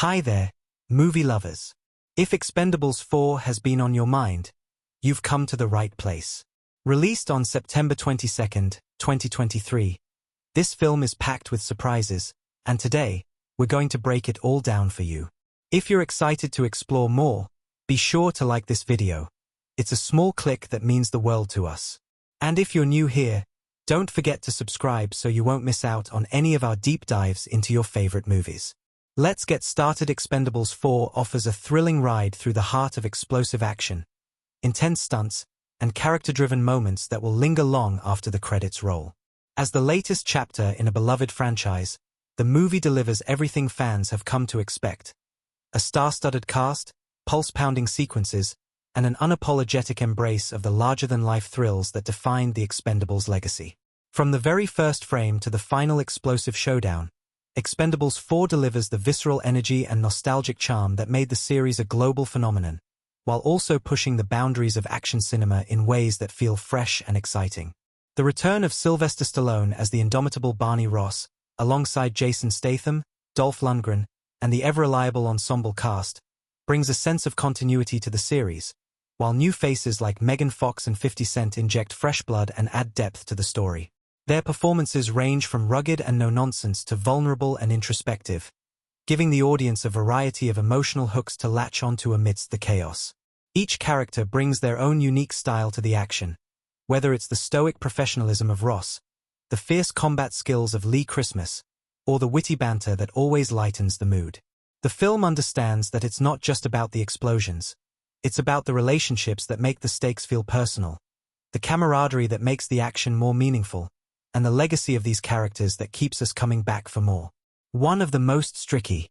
Hi there, movie lovers. If Expendables 4 has been on your mind, you've come to the right place. Released on September 22nd, 2023, this film is packed with surprises, and today, we're going to break it all down for you. If you're excited to explore more, be sure to like this video. It's a small click that means the world to us. And if you're new here, don't forget to subscribe so you won't miss out on any of our deep dives into your favorite movies. Let's get started. Expendables 4 offers a thrilling ride through the heart of explosive action, intense stunts, and character-driven moments that will linger long after the credits roll. As the latest chapter in a beloved franchise, the movie delivers everything fans have come to expect. A star-studded cast, pulse-pounding sequences, and an unapologetic embrace of the larger-than-life thrills that defined the Expendables legacy. From the very first frame to the final explosive showdown, Expendables 4 delivers the visceral energy and nostalgic charm that made the series a global phenomenon, while also pushing the boundaries of action cinema in ways that feel fresh and exciting. The return of Sylvester Stallone as the indomitable Barney Ross, alongside Jason Statham, Dolph Lundgren, and the ever-reliable ensemble cast, brings a sense of continuity to the series, while new faces like Megan Fox and 50 Cent inject fresh blood and add depth to the story. Their performances range from rugged and no-nonsense to vulnerable and introspective, giving the audience a variety of emotional hooks to latch onto amidst the chaos. Each character brings their own unique style to the action, whether it's the stoic professionalism of Ross, the fierce combat skills of Lee Christmas, or the witty banter that always lightens the mood. The film understands that it's not just about the explosions. It's about the relationships that make the stakes feel personal, the camaraderie that makes the action more meaningful, and the legacy of these characters that keeps us coming back for more. One of the most striking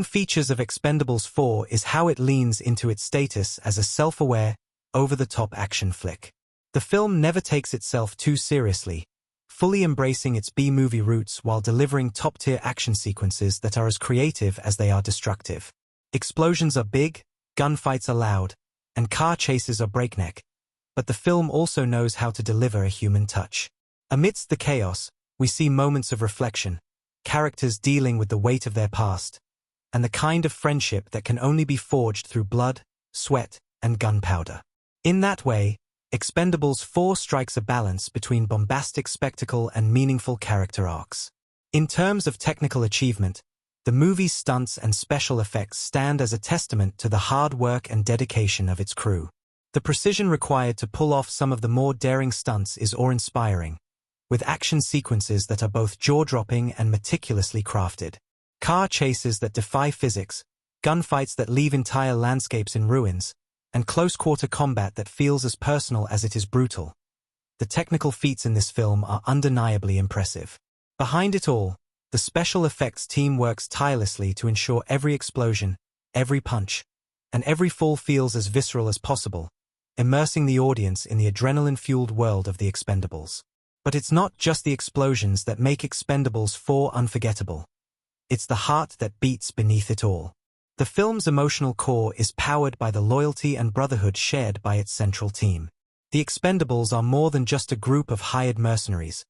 features of Expendables 4 is how it leans into its status as a self-aware, over-the-top action flick. The film never takes itself too seriously, fully embracing its B-movie roots while delivering top-tier action sequences that are as creative as they are destructive. Explosions are big, gunfights are loud, and car chases are breakneck, but the film also knows how to deliver a human touch. Amidst the chaos, we see moments of reflection, characters dealing with the weight of their past, and the kind of friendship that can only be forged through blood, sweat, and gunpowder. In that way, Expendables 4 strikes a balance between bombastic spectacle and meaningful character arcs. In terms of technical achievement, the movie's stunts and special effects stand as a testament to the hard work and dedication of its crew. The precision required to pull off some of the more daring stunts is awe-inspiring, with action sequences that are both jaw-dropping and meticulously crafted. Car chases that defy physics, gunfights that leave entire landscapes in ruins, and close-quarter combat that feels as personal as it is brutal. The technical feats in this film are undeniably impressive. Behind it all, the special effects team works tirelessly to ensure every explosion, every punch, and every fall feels as visceral as possible, immersing the audience in the adrenaline-fueled world of the Expendables. But it's not just the explosions that make Expendables 4 unforgettable. It's the heart that beats beneath it all. The film's emotional core is powered by the loyalty and brotherhood shared by its central team. The Expendables are more than just a group of hired mercenaries.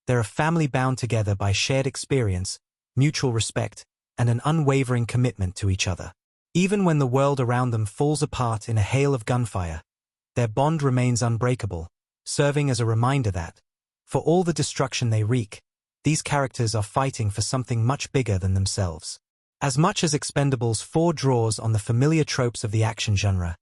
They're a family bound together by shared experience, mutual respect, and an unwavering commitment to each other. Even when the world around them falls apart in a hail of gunfire, their bond remains unbreakable, serving as a reminder that, for all the destruction they wreak, these characters are fighting for something much bigger than themselves. As much as Expendables 4 draws on the familiar tropes of the action genre,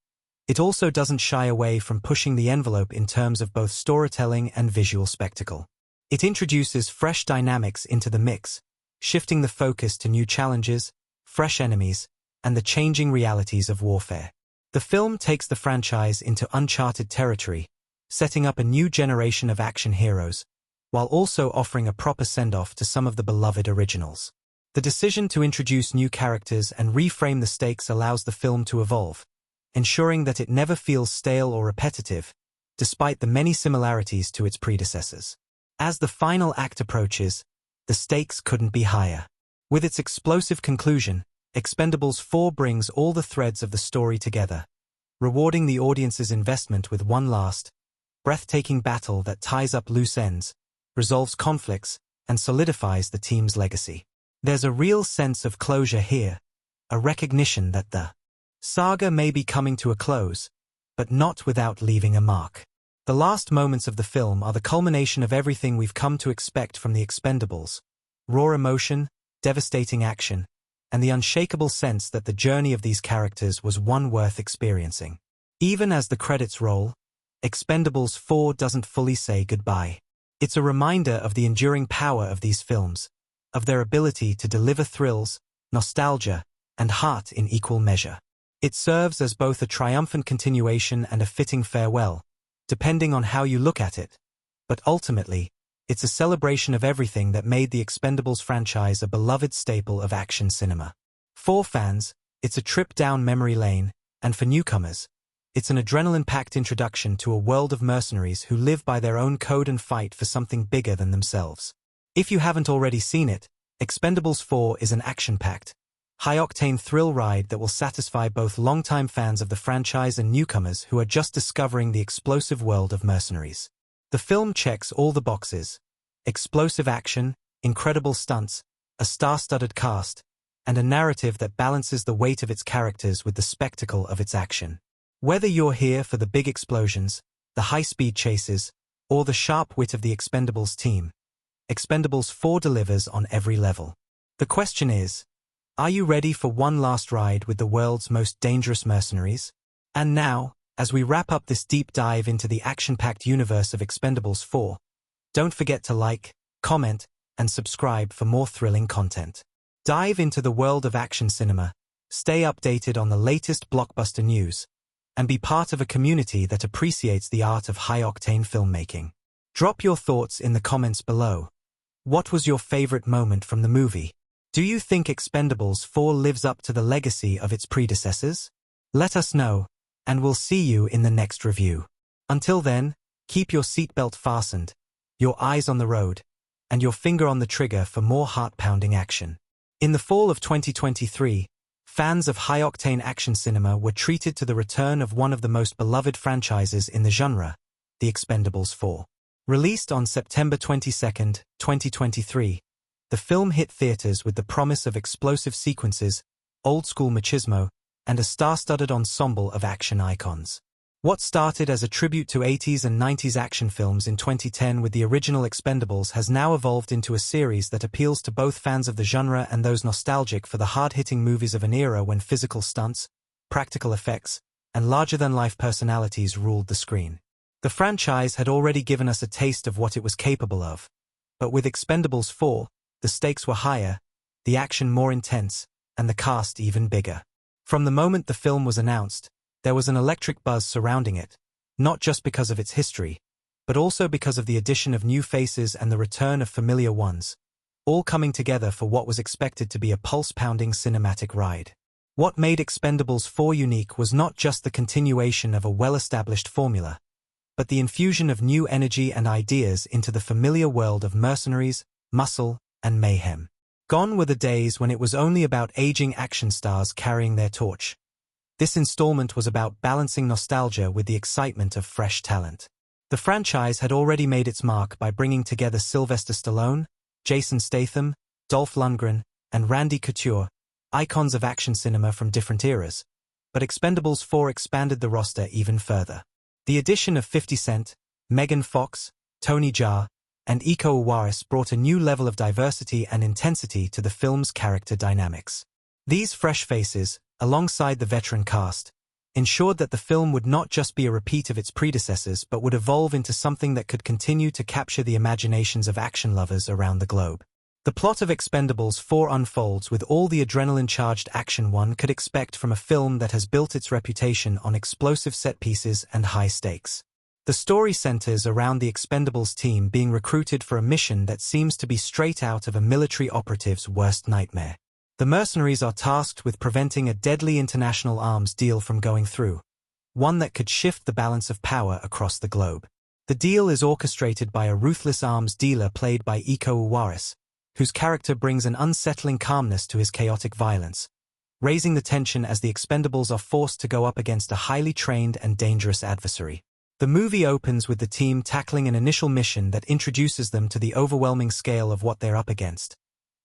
it also doesn't shy away from pushing the envelope in terms of both storytelling and visual spectacle. It introduces fresh dynamics into the mix, shifting the focus to new challenges, fresh enemies, and the changing realities of warfare. The film takes the franchise into uncharted territory, setting up a new generation of action heroes, while also offering a proper send-off to some of the beloved originals. The decision to introduce new characters and reframe the stakes allows the film to evolve, ensuring that it never feels stale or repetitive, despite the many similarities to its predecessors. As the final act approaches, the stakes couldn't be higher. With its explosive conclusion, Expendables 4 brings all the threads of the story together, rewarding the audience's investment with one last, breathtaking battle that ties up loose ends, resolves conflicts, and solidifies the team's legacy. There's a real sense of closure here, a recognition that the saga may be coming to a close, but not without leaving a mark. The last moments of the film are the culmination of everything we've come to expect from the Expendables: raw emotion, devastating action, and the unshakable sense that the journey of these characters was one worth experiencing. Even as the credits roll, Expendables 4 doesn't fully say goodbye. It's a reminder of the enduring power of these films, of their ability to deliver thrills, nostalgia, and heart in equal measure. It serves as both a triumphant continuation and a fitting farewell, depending on how you look at it. But ultimately, it's a celebration of everything that made the Expendables franchise a beloved staple of action cinema. For fans, it's a trip down memory lane, and for newcomers, it's an adrenaline-packed introduction to a world of mercenaries who live by their own code and fight for something bigger than themselves. If you haven't already seen it, Expendables 4 is an action-packed, high-octane thrill ride that will satisfy both longtime fans of the franchise and newcomers who are just discovering the explosive world of mercenaries. The film checks all the boxes: explosive action, incredible stunts, a star-studded cast, and a narrative that balances the weight of its characters with the spectacle of its action. Whether you're here for the big explosions, the high-speed chases, or the sharp wit of the Expendables team, Expendables 4 delivers on every level. The question is, are you ready for one last ride with the world's most dangerous mercenaries? And now, as we wrap up this deep dive into the action-packed universe of Expendables 4, don't forget to like, comment, and subscribe for more thrilling content. Dive into the world of action cinema, stay updated on the latest blockbuster news, and be part of a community that appreciates the art of high-octane filmmaking. Drop your thoughts in the comments below. What was your favorite moment from the movie? Do you think Expendables 4 lives up to the legacy of its predecessors? Let us know, and we'll see you in the next review. Until then, keep your seatbelt fastened, your eyes on the road, and your finger on the trigger for more heart-pounding action. In the fall of 2023, fans of high-octane action cinema were treated to the return of one of the most beloved franchises in the genre, The Expendables 4. Released on September 22, 2023, the film hit theaters with the promise of explosive sequences, old-school machismo, and a star-studded ensemble of action icons. What started as a tribute to 80s and 90s action films in 2010 with the original Expendables has now evolved into a series that appeals to both fans of the genre and those nostalgic for the hard-hitting movies of an era when physical stunts, practical effects, and larger-than-life personalities ruled the screen. The franchise had already given us a taste of what it was capable of, but with Expendables 4, the stakes were higher, the action more intense, and the cast even bigger. From the moment the film was announced, there was an electric buzz surrounding it, not just because of its history, but also because of the addition of new faces and the return of familiar ones, all coming together for what was expected to be a pulse-pounding cinematic ride. What made Expendables 4 unique was not just the continuation of a well-established formula, but the infusion of new energy and ideas into the familiar world of mercenaries, muscle, and mayhem. Gone were the days when it was only about aging action stars carrying their torch. This installment was about balancing nostalgia with the excitement of fresh talent. The franchise had already made its mark by bringing together Sylvester Stallone, Jason Statham, Dolph Lundgren, and Randy Couture, icons of action cinema from different eras, but Expendables 4 expanded the roster even further. The addition of 50 Cent, Megan Fox, Tony Jaa, and Iko Uwais brought a new level of diversity and intensity to the film's character dynamics. These fresh faces, alongside the veteran cast, ensured that the film would not just be a repeat of its predecessors but would evolve into something that could continue to capture the imaginations of action lovers around the globe. The plot of Expendables 4 unfolds with all the adrenaline-charged action one could expect from a film that has built its reputation on explosive set pieces and high stakes. The story centers around the Expendables team being recruited for a mission that seems to be straight out of a military operative's worst nightmare. The mercenaries are tasked with preventing a deadly international arms deal from going through, one that could shift the balance of power across the globe. The deal is orchestrated by a ruthless arms dealer played by Iko Uwais, whose character brings an unsettling calmness to his chaotic violence, raising the tension as the Expendables are forced to go up against a highly trained and dangerous adversary. The movie opens with the team tackling an initial mission that introduces them to the overwhelming scale of what they're up against.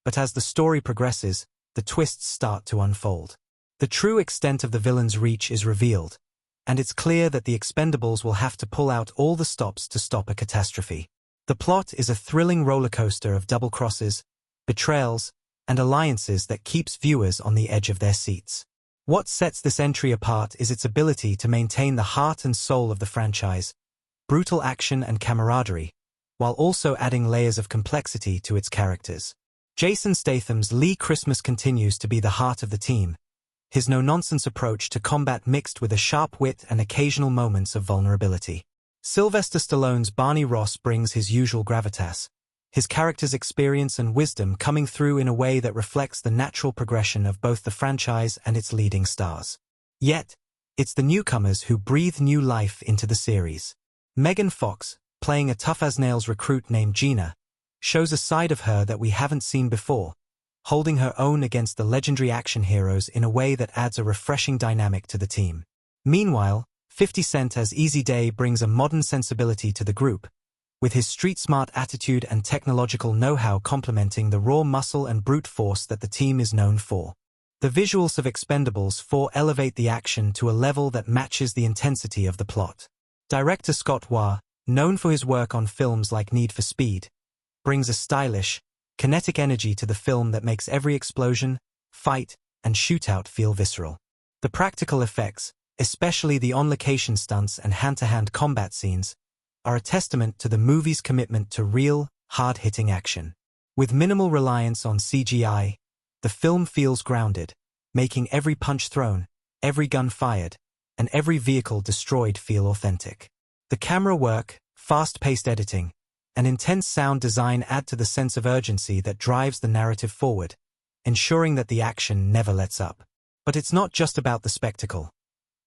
But as the story progresses, the twists start to unfold. The true extent of the villain's reach is revealed, and it's clear that the Expendables will have to pull out all the stops to stop a catastrophe. The plot is a thrilling rollercoaster of double crosses, betrayals, and alliances that keeps viewers on the edge of their seats. What sets this entry apart is its ability to maintain the heart and soul of the franchise, brutal action and camaraderie, while also adding layers of complexity to its characters. Jason Statham's Lee Christmas continues to be the heart of the team, his no-nonsense approach to combat mixed with a sharp wit and occasional moments of vulnerability. Sylvester Stallone's Barney Ross brings his usual gravitas, his character's experience and wisdom coming through in a way that reflects the natural progression of both the franchise and its leading stars. Yet, it's the newcomers who breathe new life into the series. Megan Fox, playing a tough-as-nails recruit named Gina, shows a side of her that we haven't seen before, holding her own against the legendary action heroes in a way that adds a refreshing dynamic to the team. Meanwhile, 50 Cent as Easy Day brings a modern sensibility to the group, with his street-smart attitude and technological know-how complementing the raw muscle and brute force that the team is known for. The visuals of Expendables 4 elevate the action to a level that matches the intensity of the plot. Director Scott Waugh, known for his work on films like Need for Speed, brings a stylish, kinetic energy to the film that makes every explosion, fight, and shootout feel visceral. The practical effects, especially the on-location stunts and hand-to-hand combat scenes, are a testament to the movie's commitment to real, hard-hitting action. With minimal reliance on CGI, the film feels grounded, making every punch thrown, every gun fired, and every vehicle destroyed feel authentic. The camera work, fast-paced editing, and intense sound design add to the sense of urgency that drives the narrative forward, ensuring that the action never lets up. But it's not just about the spectacle.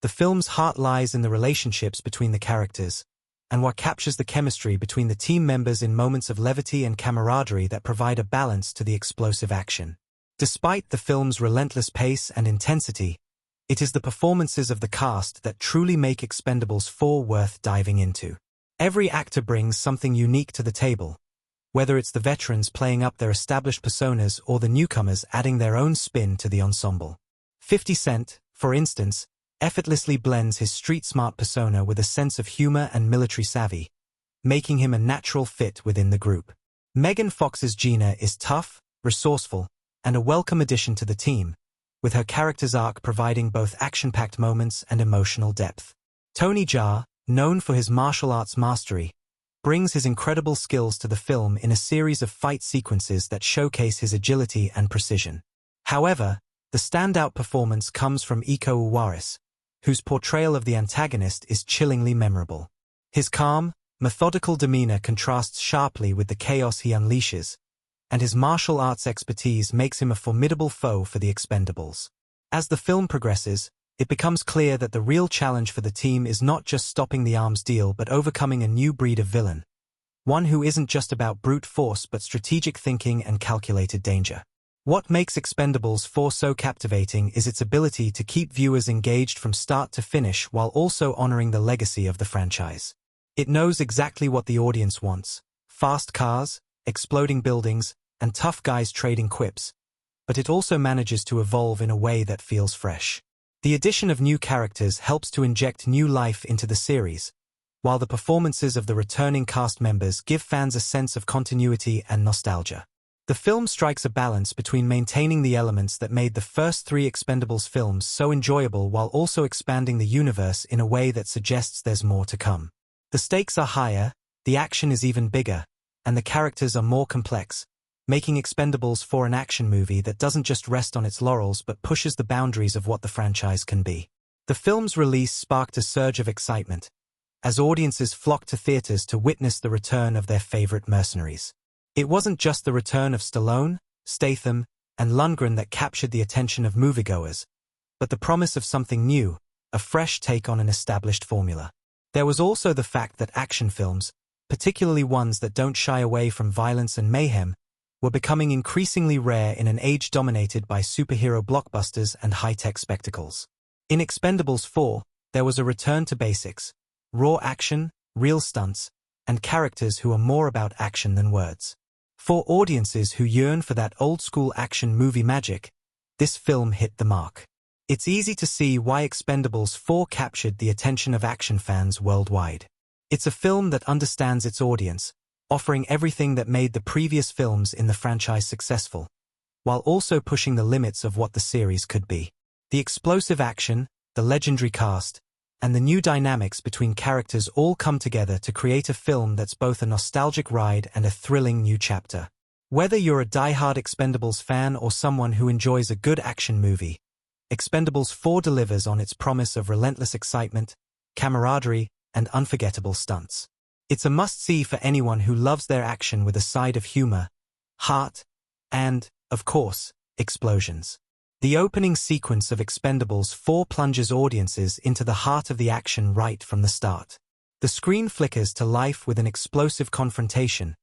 The film's heart lies in the relationships between the characters, and what captures the chemistry between the team members in moments of levity and camaraderie that provide a balance to the explosive action. Despite the film's relentless pace and intensity, it is the performances of the cast that truly make Expendables 4 worth diving into. Every actor brings something unique to the table, whether it's the veterans playing up their established personas or the newcomers adding their own spin to the ensemble. 50 Cent, for instance, effortlessly blends his street-smart persona with a sense of humor and military savvy, making him a natural fit within the group. Megan Fox's Gina is tough, resourceful, and a welcome addition to the team, with her character's arc providing both action-packed moments and emotional depth. Tony Jaa, known for his martial arts mastery, brings his incredible skills to the film in a series of fight sequences that showcase his agility and precision. However, the standout performance comes from Iko Uwais, whose portrayal of the antagonist is chillingly memorable. His calm, methodical demeanor contrasts sharply with the chaos he unleashes, and his martial arts expertise makes him a formidable foe for the Expendables. As the film progresses, it becomes clear that the real challenge for the team is not just stopping the arms deal but overcoming a new breed of villain, one who isn't just about brute force but strategic thinking and calculated danger. What makes Expendables 4 so captivating is its ability to keep viewers engaged from start to finish while also honoring the legacy of the franchise. It knows exactly what the audience wants: fast cars, exploding buildings, and tough guys trading quips, but it also manages to evolve in a way that feels fresh. The addition of new characters helps to inject new life into the series, while the performances of the returning cast members give fans a sense of continuity and nostalgia. The film strikes a balance between maintaining the elements that made the first 3 Expendables films so enjoyable while also expanding the universe in a way that suggests there's more to come. The stakes are higher, the action is even bigger, and the characters are more complex, making Expendables 4 an action movie that doesn't just rest on its laurels but pushes the boundaries of what the franchise can be. The film's release sparked a surge of excitement, as audiences flocked to theaters to witness the return of their favorite mercenaries. It wasn't just the return of Stallone, Statham, and Lundgren that captured the attention of moviegoers, but the promise of something new, a fresh take on an established formula. There was also the fact that action films, particularly ones that don't shy away from violence and mayhem, were becoming increasingly rare in an age dominated by superhero blockbusters and high-tech spectacles. In Expendables 4, there was a return to basics: raw action, real stunts, and characters who are more about action than words. For audiences who yearn for that old-school action movie magic, this film hit the mark. It's easy to see why Expendables 4 captured the attention of action fans worldwide. It's a film that understands its audience, offering everything that made the previous films in the franchise successful, while also pushing the limits of what the series could be. The explosive action, the legendary cast, and the new dynamics between characters all come together to create a film that's both a nostalgic ride and a thrilling new chapter. Whether you're a die-hard Expendables fan or someone who enjoys a good action movie, Expendables 4 delivers on its promise of relentless excitement, camaraderie, and unforgettable stunts. It's a must-see for anyone who loves their action with a side of humor, heart, and, of course, explosions. The opening sequence of Expendables 4 plunges audiences into the heart of the action right from the start. The screen flickers to life with an explosive confrontation,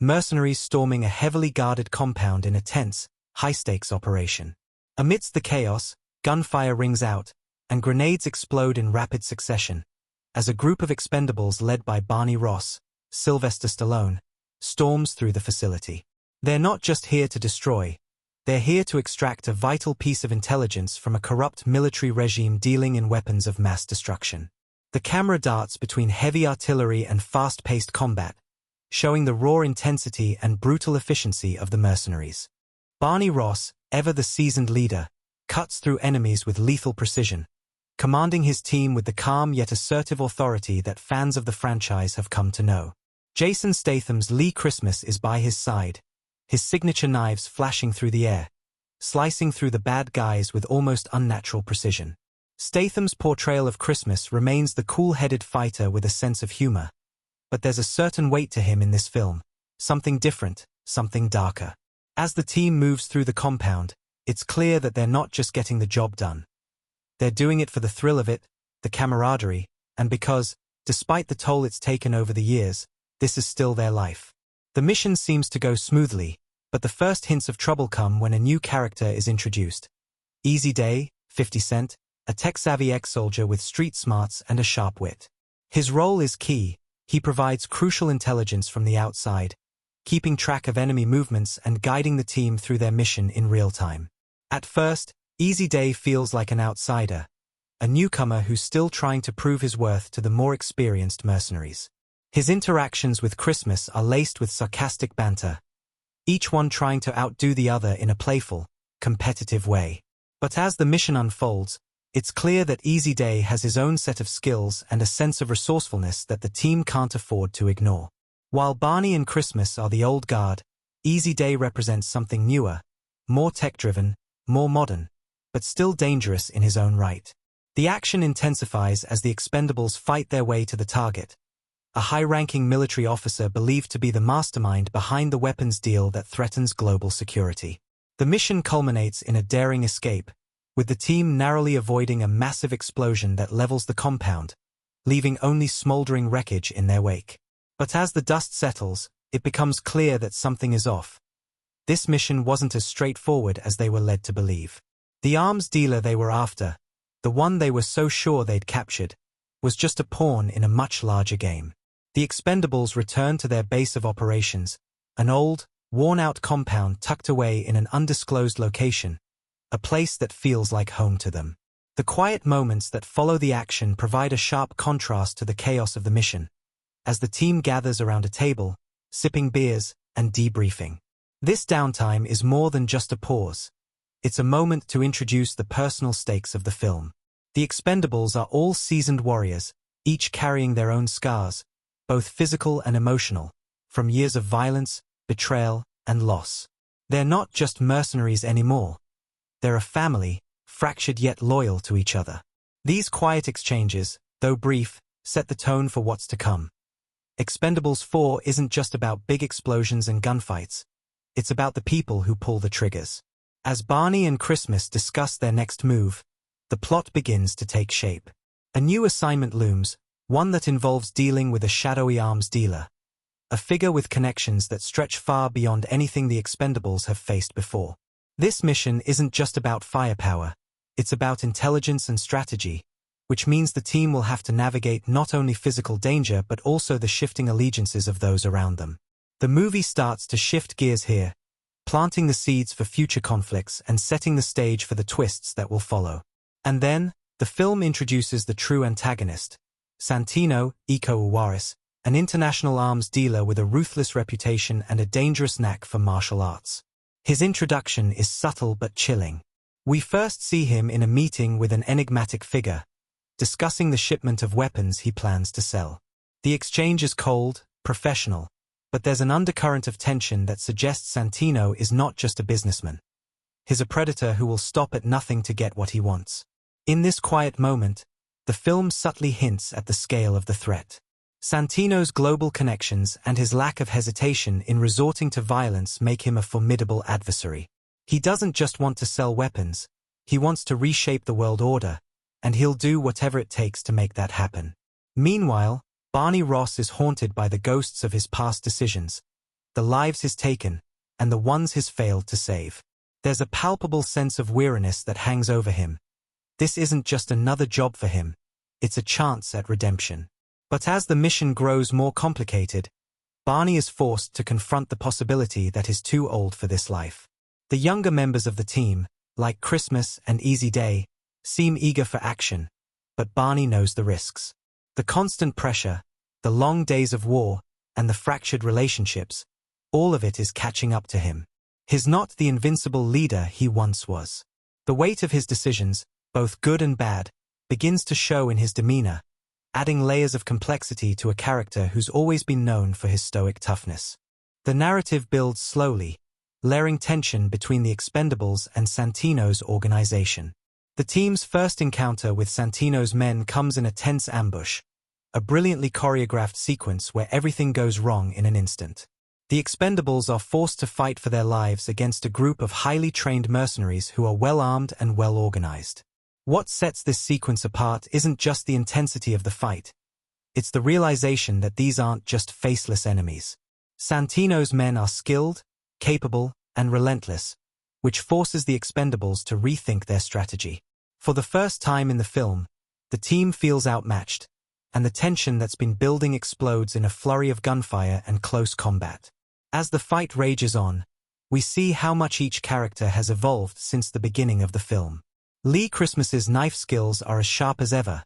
mercenaries storming a heavily guarded compound in a tense, high-stakes operation. Amidst the chaos, gunfire rings out, and grenades explode in rapid succession, as a group of Expendables led by Barney Ross, Sylvester Stallone, storms through the facility. They're not just here to destroy, they're here to extract a vital piece of intelligence from a corrupt military regime dealing in weapons of mass destruction. The camera darts between heavy artillery and fast-paced combat, showing the raw intensity and brutal efficiency of the mercenaries. Barney Ross, ever the seasoned leader, cuts through enemies with lethal precision, commanding his team with the calm yet assertive authority that fans of the franchise have come to know. Jason Statham's Lee Christmas is by his side, his signature knives flashing through the air, slicing through the bad guys with almost unnatural precision. Statham's portrayal of Christmas remains the cool-headed fighter with a sense of humor, but there's a certain weight to him in this film, something different, something darker. As the team moves through the compound, it's clear that they're not just getting the job done. They're doing it for the thrill of it, the camaraderie, and because, despite the toll it's taken over the years, this is still their life. The mission seems to go smoothly, but the first hints of trouble come when a new character is introduced. Easy Day, 50 Cent, a tech-savvy ex-soldier with street smarts and a sharp wit. His role is key. He provides crucial intelligence from the outside, keeping track of enemy movements and guiding the team through their mission in real time. At first, Easy Day feels like an outsider, a newcomer who's still trying to prove his worth to the more experienced mercenaries. His interactions with Christmas are laced with sarcastic banter, each one trying to outdo the other in a playful, competitive way. But as the mission unfolds, it's clear that Easy Day has his own set of skills and a sense of resourcefulness that the team can't afford to ignore. While Barney and Christmas are the old guard, Easy Day represents something newer, more tech-driven, more modern, but still dangerous in his own right. The action intensifies as the Expendables fight their way to the target, a high-ranking military officer believed to be the mastermind behind the weapons deal that threatens global security. The mission culminates in a daring escape, with the team narrowly avoiding a massive explosion that levels the compound, leaving only smoldering wreckage in their wake. But as the dust settles, it becomes clear that something is off. This mission wasn't as straightforward as they were led to believe. The arms dealer they were after, the one they were so sure they'd captured, was just a pawn in a much larger game. The Expendables return to their base of operations, an old, worn-out compound tucked away in an undisclosed location, a place that feels like home to them. The quiet moments that follow the action provide a sharp contrast to the chaos of the mission, as the team gathers around a table, sipping beers and debriefing. This downtime is more than just a pause. It's a moment to introduce the personal stakes of the film. The Expendables are all seasoned warriors, each carrying their own scars, both physical and emotional, from years of violence, betrayal, and loss. They're not just mercenaries anymore. They're a family, fractured yet loyal to each other. These quiet exchanges, though brief, set the tone for what's to come. Expendables 4 isn't just about big explosions and gunfights. It's about the people who pull the triggers. As Barney and Christmas discuss their next move, the plot begins to take shape. A new assignment looms, one that involves dealing with a shadowy arms dealer, a figure with connections that stretch far beyond anything the Expendables have faced before. This mission isn't just about firepower, it's about intelligence and strategy, which means the team will have to navigate not only physical danger but also the shifting allegiances of those around them. The movie starts to shift gears here, planting the seeds for future conflicts and setting the stage for the twists that will follow. And then, the film introduces the true antagonist, Santino Iko Uwaris, an international arms dealer with a ruthless reputation and a dangerous knack for martial arts. His introduction is subtle but chilling. We first see him in a meeting with an enigmatic figure, discussing the shipment of weapons he plans to sell. The exchange is cold, professional, but there's an undercurrent of tension that suggests Santino is not just a businessman. He's a predator who will stop at nothing to get what he wants. In this quiet moment, the film subtly hints at the scale of the threat. Santino's global connections and his lack of hesitation in resorting to violence make him a formidable adversary. He doesn't just want to sell weapons, he wants to reshape the world order, and he'll do whatever it takes to make that happen. Meanwhile, Barney Ross is haunted by the ghosts of his past decisions, the lives he's taken, and the ones he's failed to save. There's a palpable sense of weariness that hangs over him. This isn't just another job for him, it's a chance at redemption. But as the mission grows more complicated, Barney is forced to confront the possibility that he's too old for this life. The younger members of the team, like Christmas and Easy Day, seem eager for action, but Barney knows the risks. The constant pressure, the long days of war, and the fractured relationships, all of it is catching up to him. He's not the invincible leader he once was. The weight of his decisions, both good and bad, begins to show in his demeanor, adding layers of complexity to a character who's always been known for his stoic toughness. The narrative builds slowly, layering tension between the Expendables and Santino's organization. The team's first encounter with Santino's men comes in a tense ambush, a brilliantly choreographed sequence where everything goes wrong in an instant. The Expendables are forced to fight for their lives against a group of highly trained mercenaries who are well-armed and well-organized. What sets this sequence apart isn't just the intensity of the fight, it's the realization that these aren't just faceless enemies. Santino's men are skilled, capable, and relentless, which forces the Expendables to rethink their strategy. For the first time in the film, the team feels outmatched, and the tension that's been building explodes in a flurry of gunfire and close combat. As the fight rages on, we see how much each character has evolved since the beginning of the film. Lee Christmas's knife skills are as sharp as ever,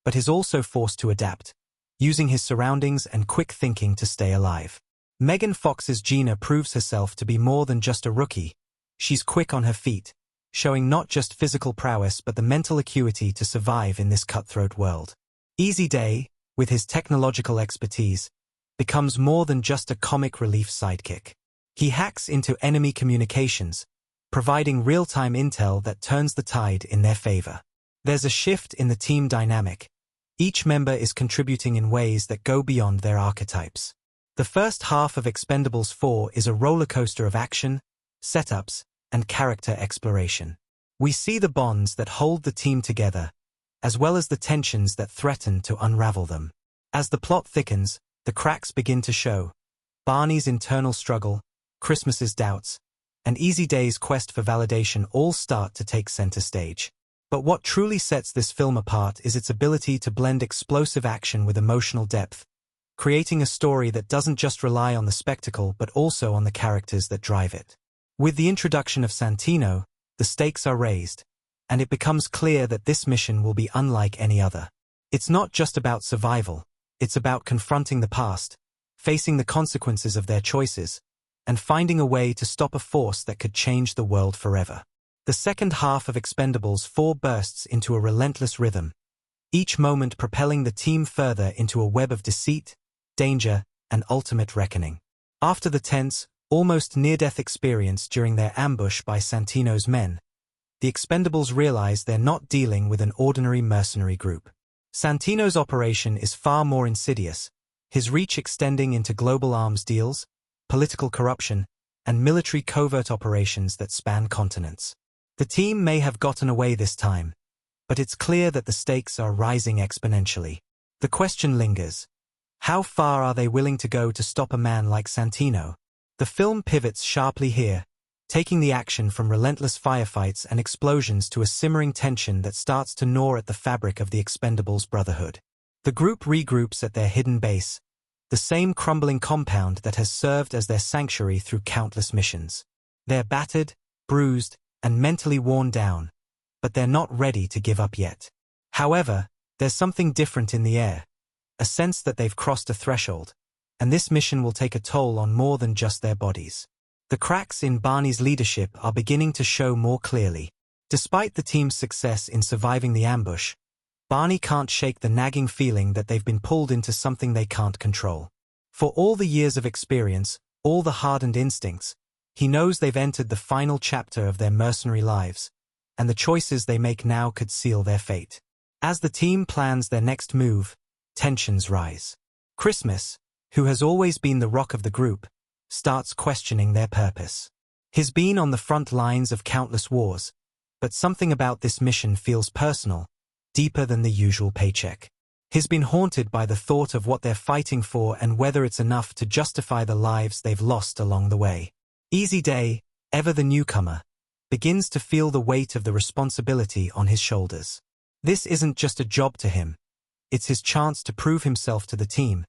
but is also forced to adapt, using his surroundings and quick thinking to stay alive. Megan Fox's Gina proves herself to be more than just a rookie. She's quick on her feet, showing not just physical prowess but the mental acuity to survive in this cutthroat world. Easy Day, with his technological expertise, becomes more than just a comic relief sidekick. He hacks into enemy communications, providing real-time intel that turns the tide in their favor. There's a shift in the team dynamic. Each member is contributing in ways that go beyond their archetypes. The first half of Expendables 4 is a roller coaster of action, setups, and character exploration. We see the bonds that hold the team together, as well as the tensions that threaten to unravel them. As the plot thickens, the cracks begin to show. Barney's internal struggle, Christmas's doubts, and Easy Day's quest for validation all start to take center stage. But what truly sets this film apart is its ability to blend explosive action with emotional depth, creating a story that doesn't just rely on the spectacle but also on the characters that drive it. With the introduction of Santino, the stakes are raised, and it becomes clear that this mission will be unlike any other. It's not just about survival, it's about confronting the past, facing the consequences of their choices, and finding a way to stop a force that could change the world forever. The second half of Expendables 4 bursts into a relentless rhythm, each moment propelling the team further into a web of deceit, danger, and ultimate reckoning. After the tense, almost near-death experience during their ambush by Santino's men, the Expendables realize they're not dealing with an ordinary mercenary group. Santino's operation is far more insidious, his reach extending into global arms deals, political corruption, and military covert operations that span continents. The team may have gotten away this time, but it's clear that the stakes are rising exponentially. The question lingers: how far are they willing to go to stop a man like Santino? The film pivots sharply here, taking the action from relentless firefights and explosions to a simmering tension that starts to gnaw at the fabric of the Expendables brotherhood. The group regroups at their hidden base, the same crumbling compound that has served as their sanctuary through countless missions. They're battered, bruised, and mentally worn down, but they're not ready to give up yet. However, there's something different in the air, a sense that they've crossed a threshold, and this mission will take a toll on more than just their bodies. The cracks in Barney's leadership are beginning to show more clearly. Despite the team's success in surviving the ambush, Barney can't shake the nagging feeling that they've been pulled into something they can't control. For all the years of experience, all the hardened instincts, he knows they've entered the final chapter of their mercenary lives, and the choices they make now could seal their fate. As the team plans their next move, tensions rise. Christmas, who has always been the rock of the group, starts questioning their purpose. He's been on the front lines of countless wars, but something about this mission feels personal, deeper than the usual paycheck. He's been haunted by the thought of what they're fighting for and whether it's enough to justify the lives they've lost along the way. Easy Day, ever the newcomer, begins to feel the weight of the responsibility on his shoulders. This isn't just a job to him. It's his chance to prove himself to the team,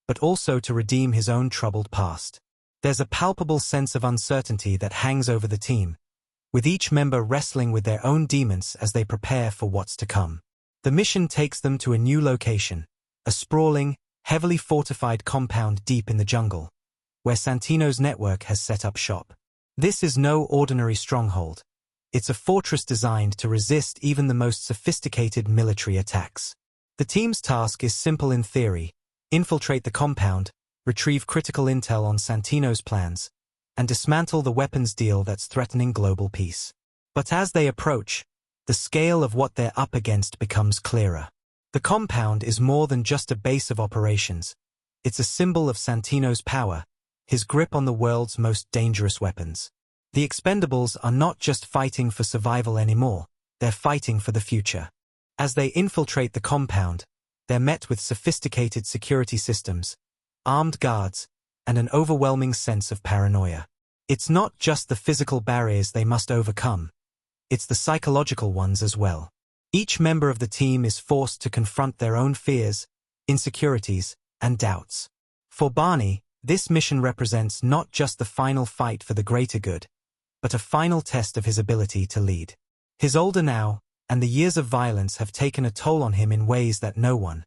but also to redeem his own troubled past. There's a palpable sense of uncertainty that hangs over the team, with each member wrestling with their own demons as they prepare for what's to come. The mission takes them to a new location, a sprawling, heavily fortified compound deep in the jungle, where Santino's network has set up shop. This is no ordinary stronghold. It's a fortress designed to resist even the most sophisticated military attacks. The team's task is simple in theory: infiltrate the compound, retrieve critical intel on Santino's plans, and dismantle the weapons deal that's threatening global peace. But as they approach, the scale of what they're up against becomes clearer. The compound is more than just a base of operations. It's a symbol of Santino's power, his grip on the world's most dangerous weapons. The Expendables are not just fighting for survival anymore, they're fighting for the future. As they infiltrate the compound, they're met with sophisticated security systems, armed guards, and an overwhelming sense of paranoia. It's not just the physical barriers they must overcome. It's the psychological ones as well. Each member of the team is forced to confront their own fears, insecurities, and doubts. For Barney, this mission represents not just the final fight for the greater good, but a final test of his ability to lead. He's older now, and the years of violence have taken a toll on him in ways that no one,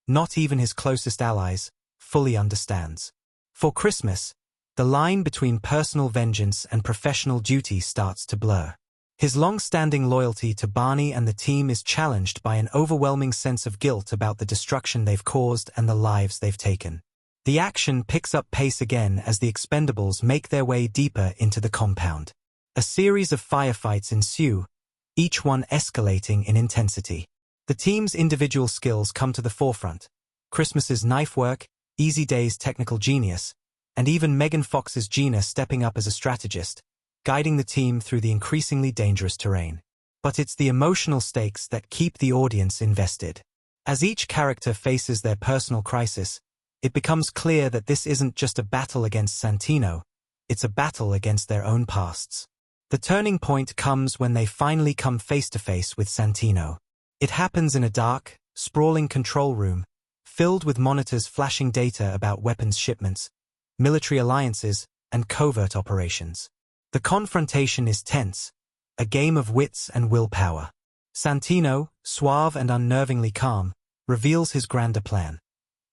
not even his closest allies, fully understands. For Christmas, the line between personal vengeance and professional duty starts to blur. His long-standing loyalty to Barney and the team is challenged by an overwhelming sense of guilt about the destruction they've caused and the lives they've taken. The action picks up pace again as the Expendables make their way deeper into the compound. A series of firefights ensue, each one escalating in intensity. The team's individual skills come to the forefront. Christmas's knife work, Easy Day's technical genius, and even Megan Fox's Gina stepping up as a strategist, guiding the team through the increasingly dangerous terrain. But it's the emotional stakes that keep the audience invested. As each character faces their personal crisis, it becomes clear that this isn't just a battle against Santino, it's a battle against their own pasts. The turning point comes when they finally come face to face with Santino. It happens in a dark, sprawling control room, filled with monitors flashing data about weapons shipments, military alliances, and covert operations. The confrontation is tense, a game of wits and willpower. Santino, suave and unnervingly calm, reveals his grander plan.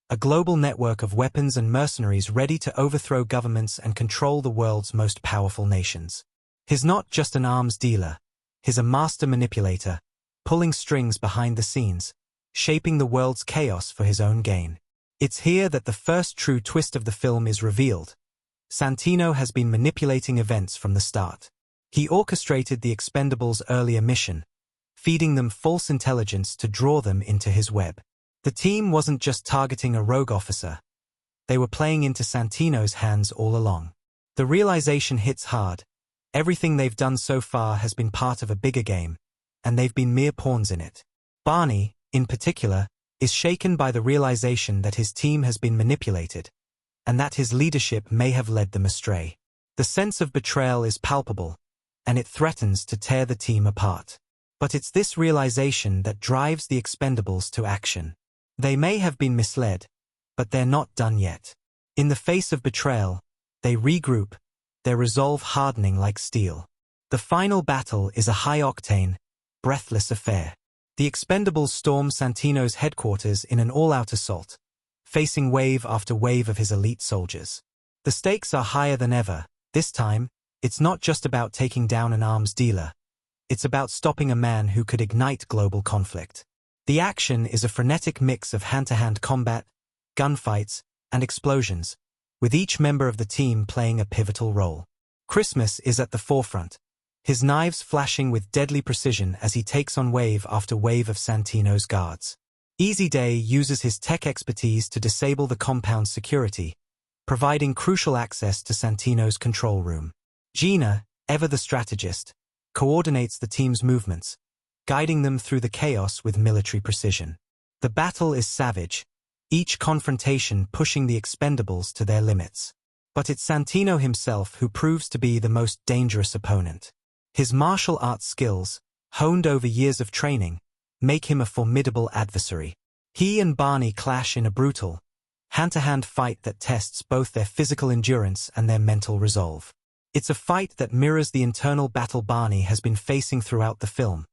A global network of weapons and mercenaries ready to overthrow governments and control the world's most powerful nations. He's not just an arms dealer, he's a master manipulator, pulling strings behind the scenes, shaping the world's chaos for his own gain. It's here that the first true twist of the film is revealed. Santino has been manipulating events from the start. He orchestrated the Expendables' earlier mission, feeding them false intelligence to draw them into his web. The team wasn't just targeting a rogue officer. They were playing into Santino's hands all along. The realization hits hard. Everything they've done so far has been part of a bigger game, and they've been mere pawns in it. Barney, in particular, is shaken by the realization that his team has been manipulated, and that his leadership may have led them astray. The sense of betrayal is palpable, and it threatens to tear the team apart. But it's this realization that drives the Expendables to action. They may have been misled, but they're not done yet. In the face of betrayal, they regroup, their resolve hardening like steel. The final battle is a high-octane, breathless affair. The Expendables storm Santino's headquarters in an all-out assault, facing wave after wave of his elite soldiers. The stakes are higher than ever. This time, it's not just about taking down an arms dealer. It's about stopping a man who could ignite global conflict. The action is a frenetic mix of hand-to-hand combat, gunfights, and explosions, with each member of the team playing a pivotal role. Christmas is at the forefront, his knives flashing with deadly precision as he takes on wave after wave of Santino's guards. Easy Day uses his tech expertise to disable the compound's security, providing crucial access to Santino's control room. Gina, ever the strategist, coordinates the team's movements, guiding them through the chaos with military precision. The battle is savage, each confrontation pushing the Expendables to their limits. But it's Santino himself who proves to be the most dangerous opponent. His martial arts skills, honed over years of training, make him a formidable adversary. He and Barney clash in a brutal, hand-to-hand fight that tests both their physical endurance and their mental resolve. It's a fight that mirrors the internal battle Barney has been facing throughout the film.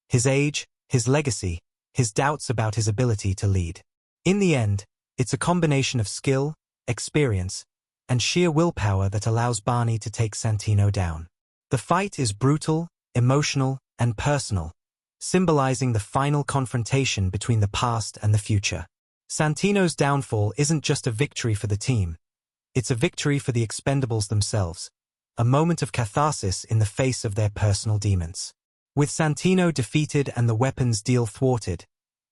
His age, his legacy, his doubts about his ability to lead. In the end, it's a combination of skill, experience, and sheer willpower that allows Barney to take Santino down. The fight is brutal, emotional, and personal, symbolizing the final confrontation between the past and the future. Santino's downfall isn't just a victory for the team. It's a victory for the Expendables themselves, a moment of catharsis in the face of their personal demons. With Santino defeated and the weapons deal thwarted,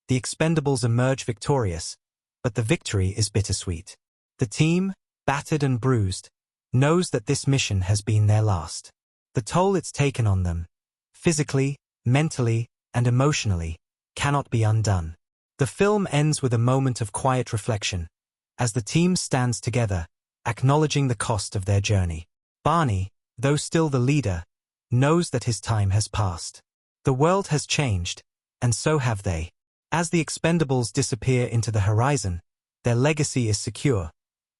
the Expendables emerge victorious, but the victory is bittersweet. The team, battered and bruised, knows that this mission has been their last. The toll it's taken on them, physically, mentally, and emotionally, cannot be undone. The film ends with a moment of quiet reflection, as the team stands together, acknowledging the cost of their journey. Barney, though still the leader, knows that his time has passed. The world has changed, and so have they. As the Expendables disappear into the horizon, their legacy is secure,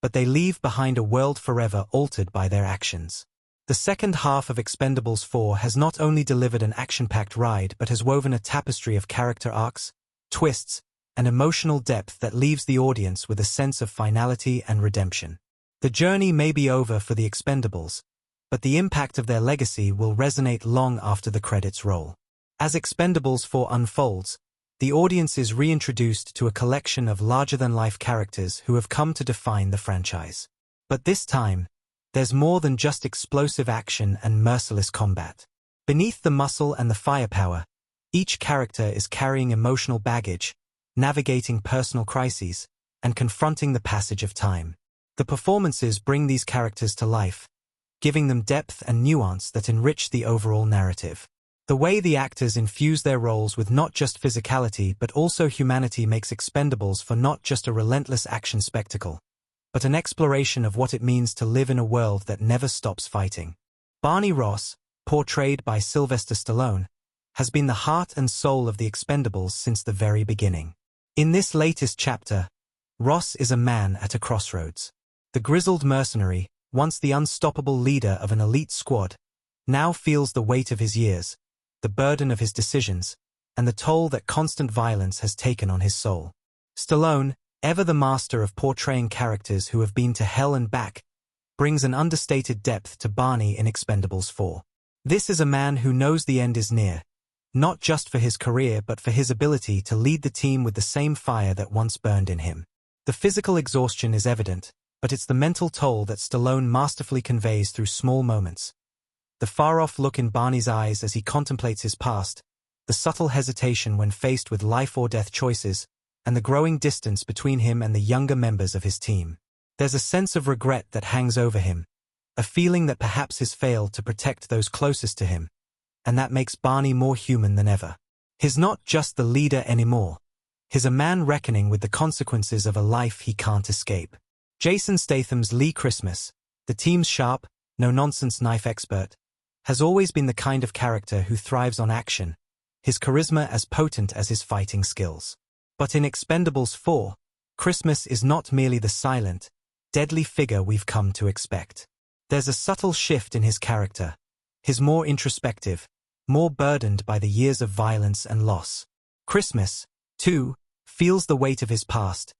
but they leave behind a world forever altered by their actions. The second half of Expendables 4 has not only delivered an action-packed ride but has woven a tapestry of character arcs, twists, and emotional depth that leaves the audience with a sense of finality and redemption. The journey may be over for the Expendables, but the impact of their legacy will resonate long after the credits roll. As Expendables 4 unfolds, the audience is reintroduced to a collection of larger-than-life characters who have come to define the franchise. But this time, there's more than just explosive action and merciless combat. Beneath the muscle and the firepower, each character is carrying emotional baggage, navigating personal crises, and confronting the passage of time. The performances bring these characters to life, giving them depth and nuance that enrich the overall narrative. The way the actors infuse their roles with not just physicality but also humanity makes Expendables for not just a relentless action spectacle, but an exploration of what it means to live in a world that never stops fighting. Barney Ross, portrayed by Sylvester Stallone, has been the heart and soul of the Expendables since the very beginning. In this latest chapter, Ross is a man at a crossroads. The grizzled mercenary, once the unstoppable leader of an elite squad, now feels the weight of his years, the burden of his decisions, and the toll that constant violence has taken on his soul. Stallone, ever the master of portraying characters who have been to hell and back, brings an understated depth to Barney in Expendables 4. This is a man who knows the end is near, not just for his career but for his ability to lead the team with the same fire that once burned in him. The physical exhaustion is evident, but it's the mental toll that Stallone masterfully conveys through small moments. The far-off look in Barney's eyes as he contemplates his past, the subtle hesitation when faced with life-or-death choices, and the growing distance between him and the younger members of his team. There's a sense of regret that hangs over him, a feeling that perhaps he's failed to protect those closest to him, and that makes Barney more human than ever. He's not just the leader anymore. He's a man reckoning with the consequences of a life he can't escape. Jason Statham's Lee Christmas, the team's sharp, no-nonsense knife expert, has always been the kind of character who thrives on action, his charisma as potent as his fighting skills. But in Expendables 4, Christmas is not merely the silent, deadly figure we've come to expect. There's a subtle shift in his character. He's more introspective, more burdened by the years of violence and loss. Christmas, too, feels the weight of his past,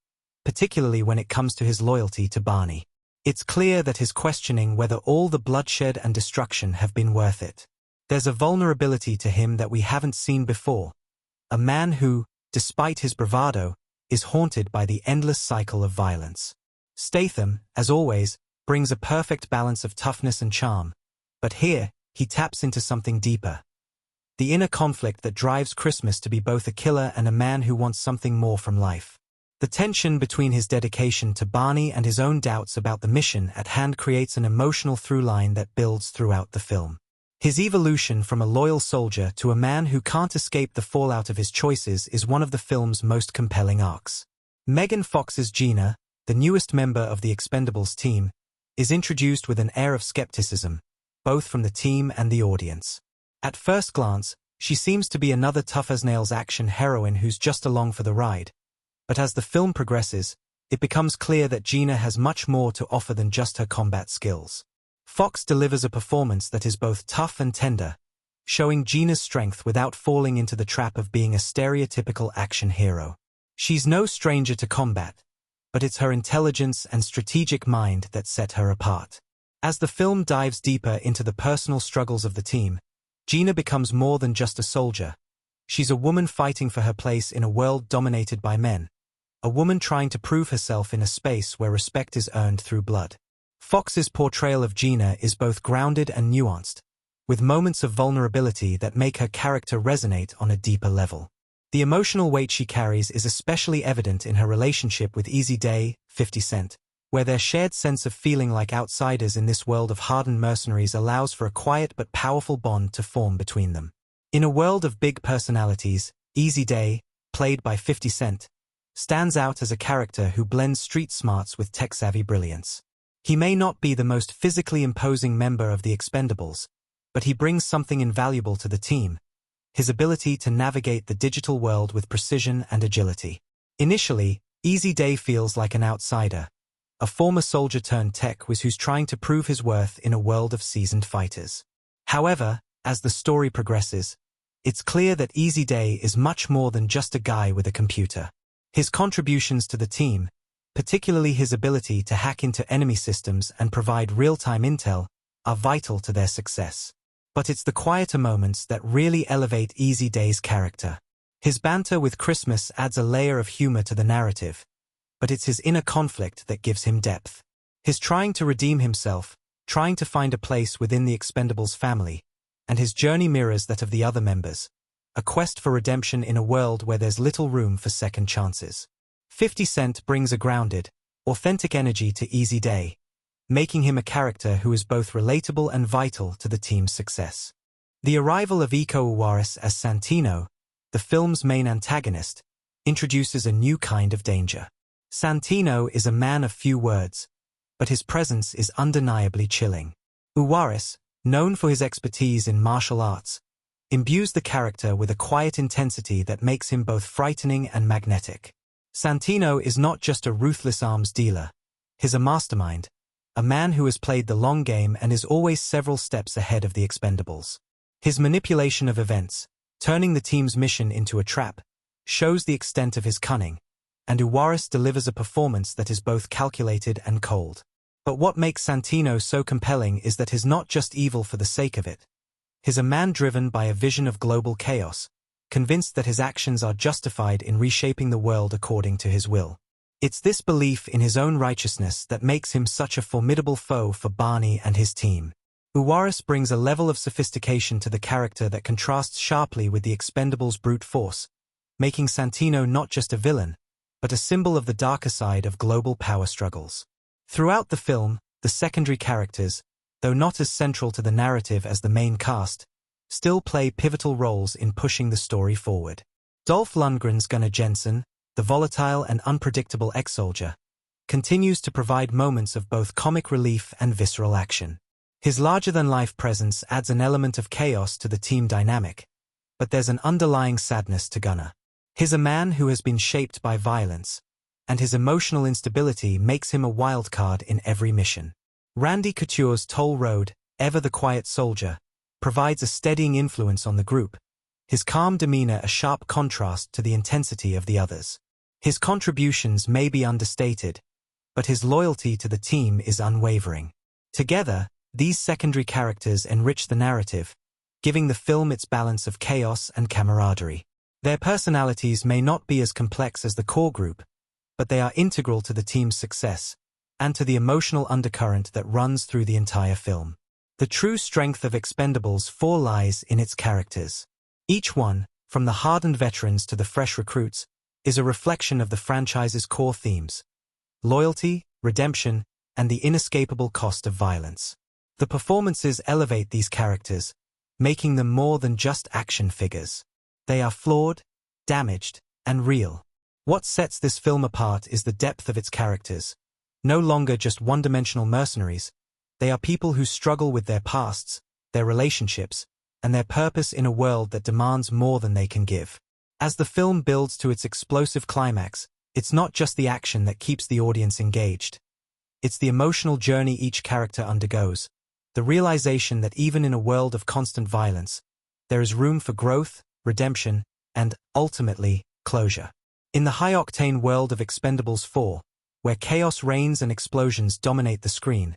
particularly when it comes to his loyalty to Barney. It's clear that he's questioning whether all the bloodshed and destruction have been worth it. There's a vulnerability to him that we haven't seen before. A man who, despite his bravado, is haunted by the endless cycle of violence. Statham, as always, brings a perfect balance of toughness and charm, but here, he taps into something deeper. The inner conflict that drives Christmas to be both a killer and a man who wants something more from life. The tension between his dedication to Barney and his own doubts about the mission at hand creates an emotional through line that builds throughout the film. His evolution from a loyal soldier to a man who can't escape the fallout of his choices is one of the film's most compelling arcs. Megan Fox's Gina, the newest member of the Expendables team, is introduced with an air of skepticism, both from the team and the audience. At first glance, she seems to be another tough-as-nails action heroine who's just along for the ride. But as the film progresses, it becomes clear that Gina has much more to offer than just her combat skills. Fox delivers a performance that is both tough and tender, showing Gina's strength without falling into the trap of being a stereotypical action hero. She's no stranger to combat, but it's her intelligence and strategic mind that set her apart. As the film dives deeper into the personal struggles of the team, Gina becomes more than just a soldier. She's a woman fighting for her place in a world dominated by men. A woman trying to prove herself in a space where respect is earned through blood. Fox's portrayal of Gina is both grounded and nuanced, with moments of vulnerability that make her character resonate on a deeper level. The emotional weight she carries is especially evident in her relationship with Easy Day, 50 Cent, where their shared sense of feeling like outsiders in this world of hardened mercenaries allows for a quiet but powerful bond to form between them. In a world of big personalities, Easy Day, played by 50 Cent, stands out as a character who blends street smarts with tech-savvy brilliance. He may not be the most physically imposing member of the Expendables, but he brings something invaluable to the team: his ability to navigate the digital world with precision and agility. Initially, Easy Day feels like an outsider, a former soldier turned tech whiz who's trying to prove his worth in a world of seasoned fighters. However, as the story progresses, it's clear that Easy Day is much more than just a guy with a computer. His contributions to the team, particularly his ability to hack into enemy systems and provide real-time intel, are vital to their success. But it's the quieter moments that really elevate Easy Day's character. His banter with Christmas adds a layer of humor to the narrative, but it's his inner conflict that gives him depth. His trying to redeem himself, trying to find a place within the Expendables family, and his journey mirrors that of the other members, a quest for redemption in a world where there's little room for second chances. 50 Cent brings a grounded, authentic energy to Easy Day, making him a character who is both relatable and vital to the team's success. The arrival of Iko Uwais as Santino, the film's main antagonist, introduces a new kind of danger. Santino is a man of few words, but his presence is undeniably chilling. Uwais, known for his expertise in martial arts, imbues the character with a quiet intensity that makes him both frightening and magnetic. Santino is not just a ruthless arms dealer. He's a mastermind, a man who has played the long game and is always several steps ahead of the Expendables. His manipulation of events, turning the team's mission into a trap, shows the extent of his cunning, and Uwais delivers a performance that is both calculated and cold. But what makes Santino so compelling is that he's not just evil for the sake of it. He's a man driven by a vision of global chaos, convinced that his actions are justified in reshaping the world according to his will. It's this belief in his own righteousness that makes him such a formidable foe for Barney and his team. Uwais brings a level of sophistication to the character that contrasts sharply with the Expendables' brute force, making Santino not just a villain, but a symbol of the darker side of global power struggles. Throughout the film, the secondary characters, though not as central to the narrative as the main cast, still play pivotal roles in pushing the story forward. Dolph Lundgren's Gunnar Jensen, the volatile and unpredictable ex-soldier, continues to provide moments of both comic relief and visceral action. His larger-than-life presence adds an element of chaos to the team dynamic, but there's an underlying sadness to Gunnar. He's a man who has been shaped by violence, and his emotional instability makes him a wildcard in every mission. Randy Couture's Toll Road, ever the quiet soldier, provides a steadying influence on the group, his calm demeanor a sharp contrast to the intensity of the others. His contributions may be understated, but his loyalty to the team is unwavering. Together, these secondary characters enrich the narrative, giving the film its balance of chaos and camaraderie. Their personalities may not be as complex as the core group, but they are integral to the team's success, and to the emotional undercurrent that runs through the entire film. The true strength of Expendables 4 lies in its characters. Each one, from the hardened veterans to the fresh recruits, is a reflection of the franchise's core themes: loyalty, redemption, and the inescapable cost of violence. The performances elevate these characters, making them more than just action figures. They are flawed, damaged, and real. What sets this film apart is the depth of its characters. No longer just one-dimensional mercenaries, they are people who struggle with their pasts, their relationships, and their purpose in a world that demands more than they can give. As the film builds to its explosive climax, it's not just the action that keeps the audience engaged. It's the emotional journey each character undergoes, the realization that even in a world of constant violence, there is room for growth, redemption, and, ultimately, closure. In the high-octane world of Expendables 4, where chaos reigns and explosions dominate the screen,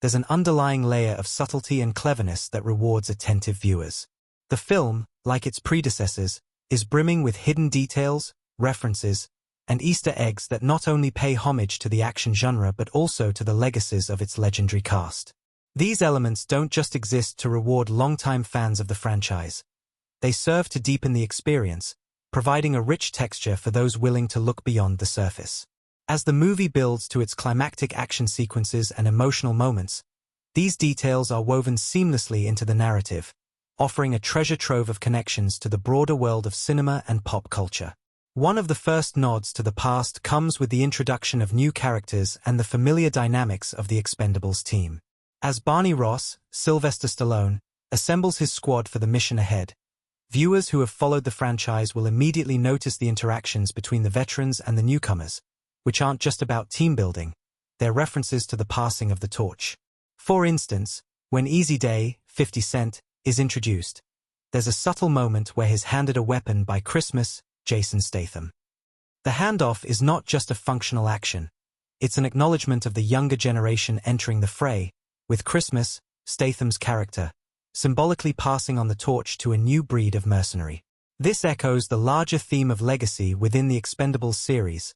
there's an underlying layer of subtlety and cleverness that rewards attentive viewers. The film, like its predecessors, is brimming with hidden details, references, and Easter eggs that not only pay homage to the action genre but also to the legacies of its legendary cast. These elements don't just exist to reward longtime fans of the franchise. They serve to deepen the experience, providing a rich texture for those willing to look beyond the surface. As the movie builds to its climactic action sequences and emotional moments, these details are woven seamlessly into the narrative, offering a treasure trove of connections to the broader world of cinema and pop culture. One of the first nods to the past comes with the introduction of new characters and the familiar dynamics of the Expendables team. As Barney Ross, Sylvester Stallone, assembles his squad for the mission ahead, viewers who have followed the franchise will immediately notice the interactions between the veterans and the newcomers, which aren't just about team building, they're references to the passing of the torch. For instance, when Easy Day, 50 Cent, is introduced, there's a subtle moment where he's handed a weapon by Christmas, Jason Statham. The handoff is not just a functional action, it's an acknowledgement of the younger generation entering the fray, with Christmas, Statham's character, symbolically passing on the torch to a new breed of mercenary. This echoes the larger theme of legacy within the Expendables series: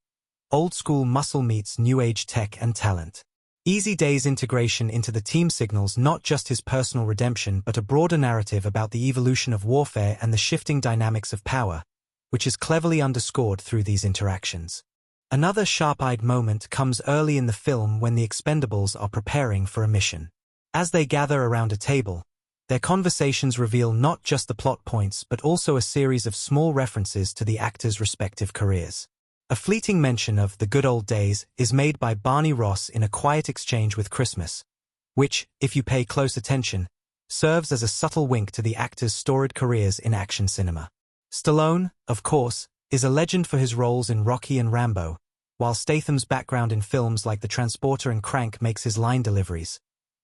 old-school muscle meets new-age tech and talent. Easy Day's integration into the team signals not just his personal redemption but a broader narrative about the evolution of warfare and the shifting dynamics of power, which is cleverly underscored through these interactions. Another sharp-eyed moment comes early in the film when the Expendables are preparing for a mission. As they gather around a table, their conversations reveal not just the plot points but also a series of small references to the actors' respective careers. A fleeting mention of the good old days is made by Barney Ross in a quiet exchange with Christmas, which, if you pay close attention, serves as a subtle wink to the actors' storied careers in action cinema. Stallone, of course, is a legend for his roles in Rocky and Rambo, while Statham's background in films like The Transporter and Crank makes his line deliveries,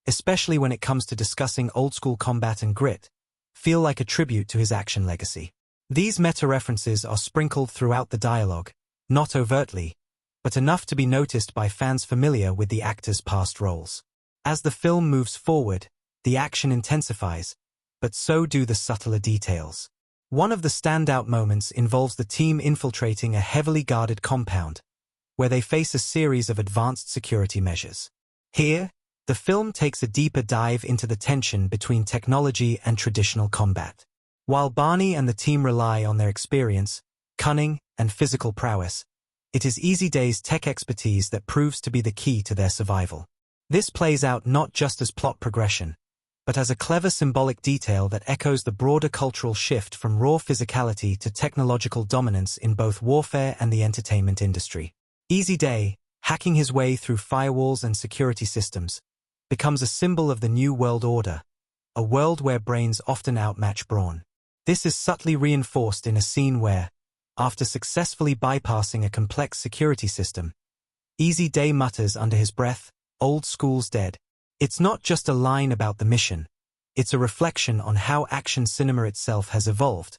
especially when it comes to discussing old-school combat and grit, feel like a tribute to his action legacy. These meta-references are sprinkled throughout the dialogue, not overtly, but enough to be noticed by fans familiar with the actors' past roles. As the film moves forward, the action intensifies, but so do the subtler details. One of the standout moments involves the team infiltrating a heavily guarded compound, where they face a series of advanced security measures. Here, the film takes a deeper dive into the tension between technology and traditional combat. While Barney and the team rely on their experience, cunning, and physical prowess, it is Easy Day's tech expertise that proves to be the key to their survival. This plays out not just as plot progression, but as a clever symbolic detail that echoes the broader cultural shift from raw physicality to technological dominance in both warfare and the entertainment industry. Easy Day, hacking his way through firewalls and security systems, becomes a symbol of the New World Order, a world where brains often outmatch brawn. This is subtly reinforced in a scene where, after successfully bypassing a complex security system, Easy Day mutters under his breath, "Old school's dead." It's not just a line about the mission. It's a reflection on how action cinema itself has evolved,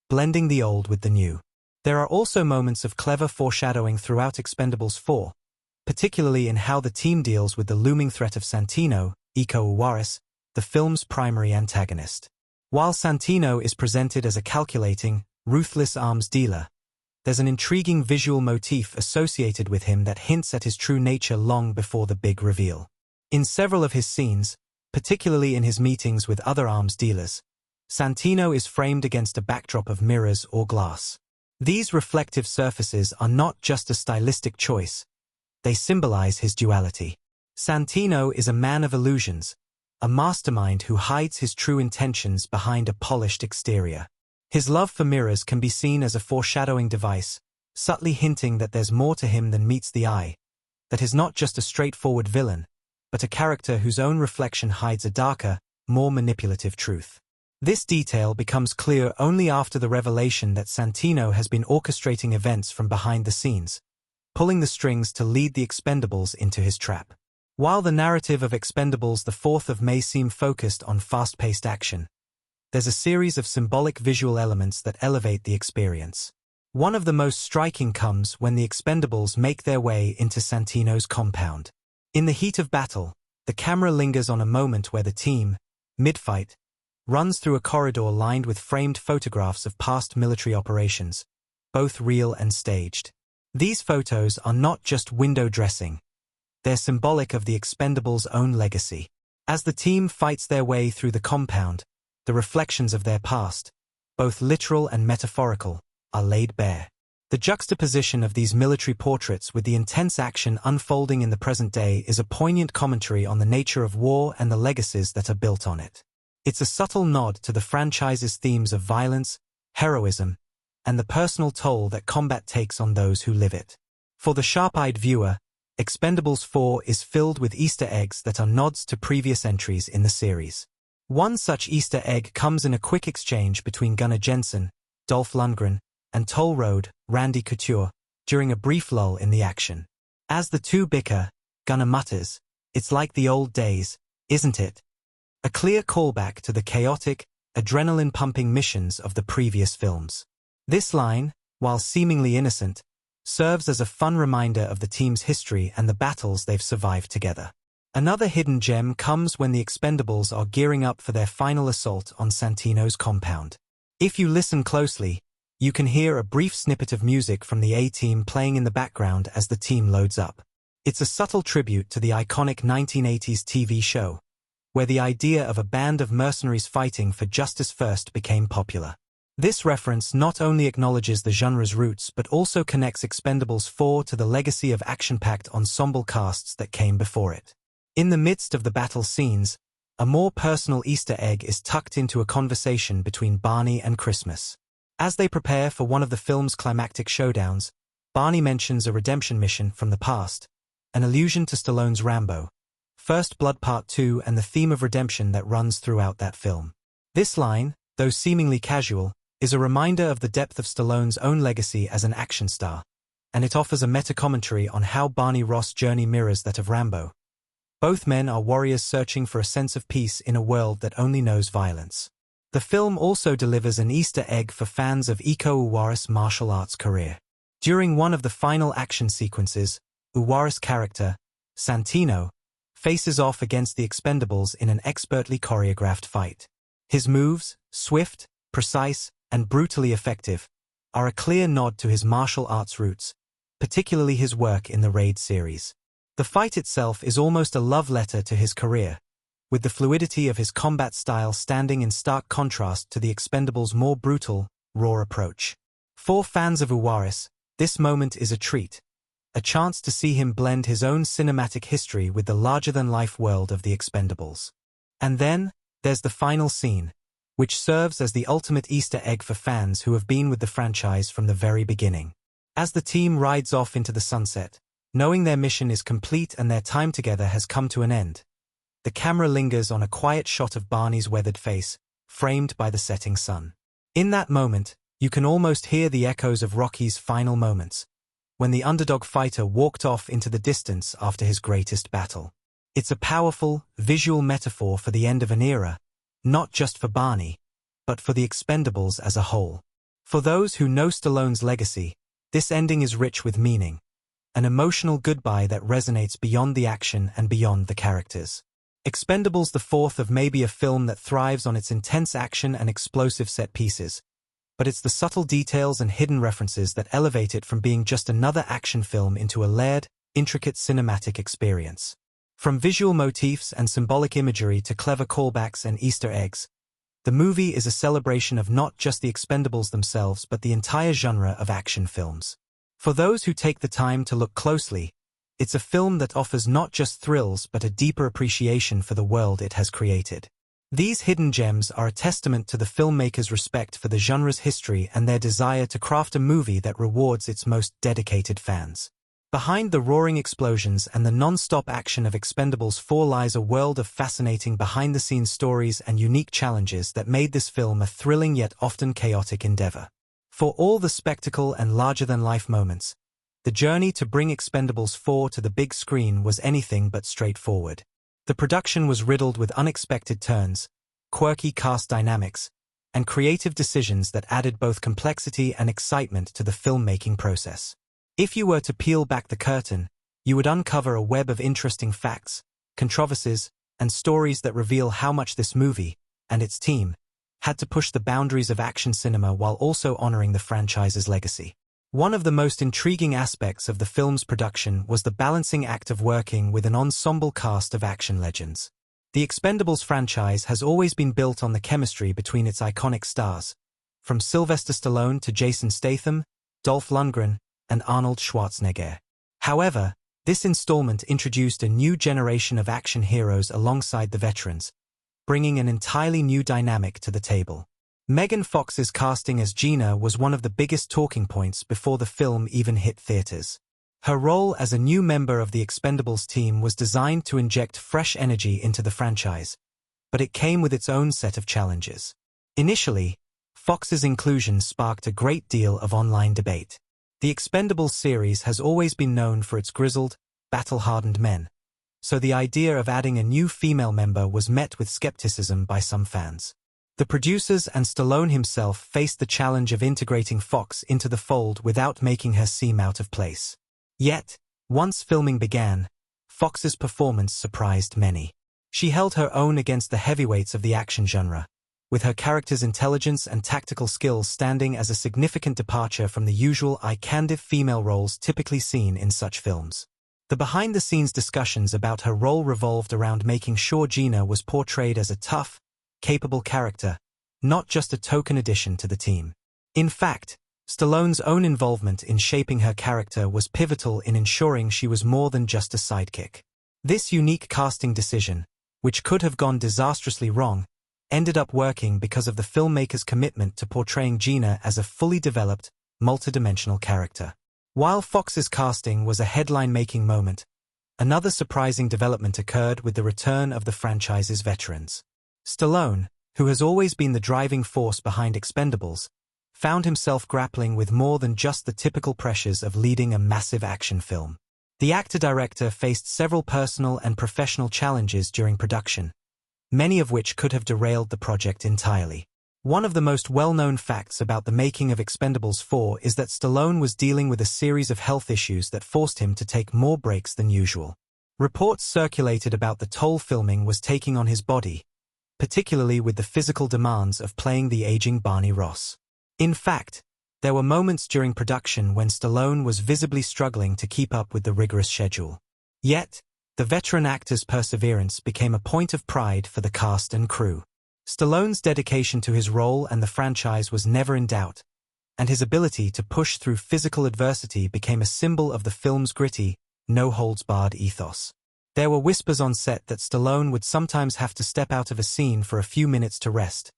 blending the old with the new. There are also moments of clever foreshadowing throughout Expendables 4, particularly in how the team deals with the looming threat of Santino, Iko Uwais, the film's primary antagonist. While Santino is presented as a calculating, ruthless arms dealer, there's an intriguing visual motif associated with him that hints at his true nature long before the big reveal. In several of his scenes, particularly in his meetings with other arms dealers, Santino is framed against a backdrop of mirrors or glass. These reflective surfaces are not just a stylistic choice, they symbolize his duality. Santino is a man of illusions, a mastermind who hides his true intentions behind a polished exterior. His love for mirrors can be seen as a foreshadowing device, subtly hinting that there's more to him than meets the eye, that he's not just a straightforward villain, but a character whose own reflection hides a darker, more manipulative truth. This detail becomes clear only after the revelation that Santino has been orchestrating events from behind the scenes, pulling the strings to lead the Expendables into his trap. While the narrative of Expendables the 4th of May seem focused on fast-paced action, there's a series of symbolic visual elements that elevate the experience. One of the most striking comes when the Expendables make their way into Santino's compound. In the heat of battle, the camera lingers on a moment where the team, mid-fight, runs through a corridor lined with framed photographs of past military operations, both real and staged. These photos are not just window dressing. They're symbolic of the Expendables' own legacy. As the team fights their way through the compound, the reflections of their past, both literal and metaphorical, are laid bare. The juxtaposition of these military portraits with the intense action unfolding in the present day is a poignant commentary on the nature of war and the legacies that are built on it. It's a subtle nod to the franchise's themes of violence, heroism, and the personal toll that combat takes on those who live it. For the sharp-eyed viewer, Expendables 4 is filled with Easter eggs that are nods to previous entries in the series. One such Easter egg comes in a quick exchange between Gunnar Jensen, Dolph Lundgren, and Toll Road, Randy Couture, during a brief lull in the action. As the two bicker, Gunnar mutters, "It's like the old days, isn't it?" A clear callback to the chaotic, adrenaline-pumping missions of the previous films. This line, while seemingly innocent, serves as a fun reminder of the team's history and the battles they've survived together. Another hidden gem comes when the Expendables are gearing up for their final assault on Santino's compound. If you listen closely, you can hear a brief snippet of music from the A-Team playing in the background as the team loads up. It's a subtle tribute to the iconic 1980s TV show, where the idea of a band of mercenaries fighting for justice first became popular. This reference not only acknowledges the genre's roots but also connects Expendables 4 to the legacy of action-packed ensemble casts that came before it. In the midst of the battle scenes, a more personal Easter egg is tucked into a conversation between Barney and Christmas. As they prepare for one of the film's climactic showdowns, Barney mentions a redemption mission from the past, an allusion to Stallone's Rambo, First Blood Part 2 and the theme of redemption that runs throughout that film. This line, though seemingly casual, is a reminder of the depth of Stallone's own legacy as an action star, and it offers a meta-commentary on how Barney Ross' journey mirrors that of Rambo. Both men are warriors searching for a sense of peace in a world that only knows violence. The film also delivers an Easter egg for fans of Iko Uwais' martial arts career. During one of the final action sequences, Uwais' character, Santino, faces off against the Expendables in an expertly choreographed fight. His moves, swift, precise, and brutally effective, are a clear nod to his martial arts roots, particularly his work in the Raid series. The fight itself is almost a love letter to his career, with the fluidity of his combat style standing in stark contrast to the Expendables' more brutal, raw approach. For fans of Uwais, this moment is a treat, a chance to see him blend his own cinematic history with the larger-than-life world of the Expendables. And then, there's the final scene, which serves as the ultimate Easter egg for fans who have been with the franchise from the very beginning. As the team rides off into the sunset, knowing their mission is complete and their time together has come to an end, the camera lingers on a quiet shot of Barney's weathered face, framed by the setting sun. In that moment, you can almost hear the echoes of Rocky's final moments, when the underdog fighter walked off into the distance after his greatest battle. It's a powerful, visual metaphor for the end of an era, not just for Barney, but for the Expendables as a whole. For those who know Stallone's legacy, this ending is rich with meaning, an emotional goodbye that resonates beyond the action and beyond the characters. Expendables the Fourth may be a film that thrives on its intense action and explosive set pieces, but it's the subtle details and hidden references that elevate it from being just another action film into a layered, intricate cinematic experience. From visual motifs and symbolic imagery to clever callbacks and Easter eggs, the movie is a celebration of not just the Expendables themselves but the entire genre of action films. For those who take the time to look closely, it's a film that offers not just thrills but a deeper appreciation for the world it has created. These hidden gems are a testament to the filmmakers' respect for the genre's history and their desire to craft a movie that rewards its most dedicated fans. Behind the roaring explosions and the non-stop action of Expendables 4 lies a world of fascinating behind-the-scenes stories and unique challenges that made this film a thrilling yet often chaotic endeavor. For all the spectacle and larger-than-life moments, the journey to bring Expendables 4 to the big screen was anything but straightforward. The production was riddled with unexpected turns, quirky cast dynamics, and creative decisions that added both complexity and excitement to the filmmaking process. If you were to peel back the curtain, you would uncover a web of interesting facts, controversies, and stories that reveal how much this movie, and its team, had to push the boundaries of action cinema while also honoring the franchise's legacy. One of the most intriguing aspects of the film's production was the balancing act of working with an ensemble cast of action legends. The Expendables franchise has always been built on the chemistry between its iconic stars, from Sylvester Stallone to Jason Statham, Dolph Lundgren, and Arnold Schwarzenegger. However, this installment introduced a new generation of action heroes alongside the veterans, bringing an entirely new dynamic to the table. Megan Fox's casting as Gina was one of the biggest talking points before the film even hit theaters. Her role as a new member of the Expendables team was designed to inject fresh energy into the franchise, but it came with its own set of challenges. Initially, Fox's inclusion sparked a great deal of online debate. The Expendables series has always been known for its grizzled, battle-hardened men, so the idea of adding a new female member was met with skepticism by some fans. The producers and Stallone himself faced the challenge of integrating Fox into the fold without making her seem out of place. Yet, once filming began, Fox's performance surprised many. She held her own against the heavyweights of the action genre, with her character's intelligence and tactical skills standing as a significant departure from the usual eye-candy female roles typically seen in such films. The behind-the-scenes discussions about her role revolved around making sure Gina was portrayed as a tough, capable character, not just a token addition to the team. In fact, Stallone's own involvement in shaping her character was pivotal in ensuring she was more than just a sidekick. This unique casting decision, which could have gone disastrously wrong, ended up working because of the filmmaker's commitment to portraying Gina as a fully developed, multidimensional character. While Fox's casting was a headline-making moment, another surprising development occurred with the return of the franchise's veterans. Stallone, who has always been the driving force behind Expendables, found himself grappling with more than just the typical pressures of leading a massive action film. The actor-director faced several personal and professional challenges during production, many of which could have derailed the project entirely. One of the most well-known facts about the making of Expendables 4 is that Stallone was dealing with a series of health issues that forced him to take more breaks than usual. Reports circulated about the toll filming was taking on his body, particularly with the physical demands of playing the aging Barney Ross. In fact, there were moments during production when Stallone was visibly struggling to keep up with the rigorous schedule. Yet, the veteran actor's perseverance became a point of pride for the cast and crew. Stallone's dedication to his role and the franchise was never in doubt, and his ability to push through physical adversity became a symbol of the film's gritty, no-holds-barred ethos. There were whispers on set that Stallone would sometimes have to step out of a scene for a few minutes to rest,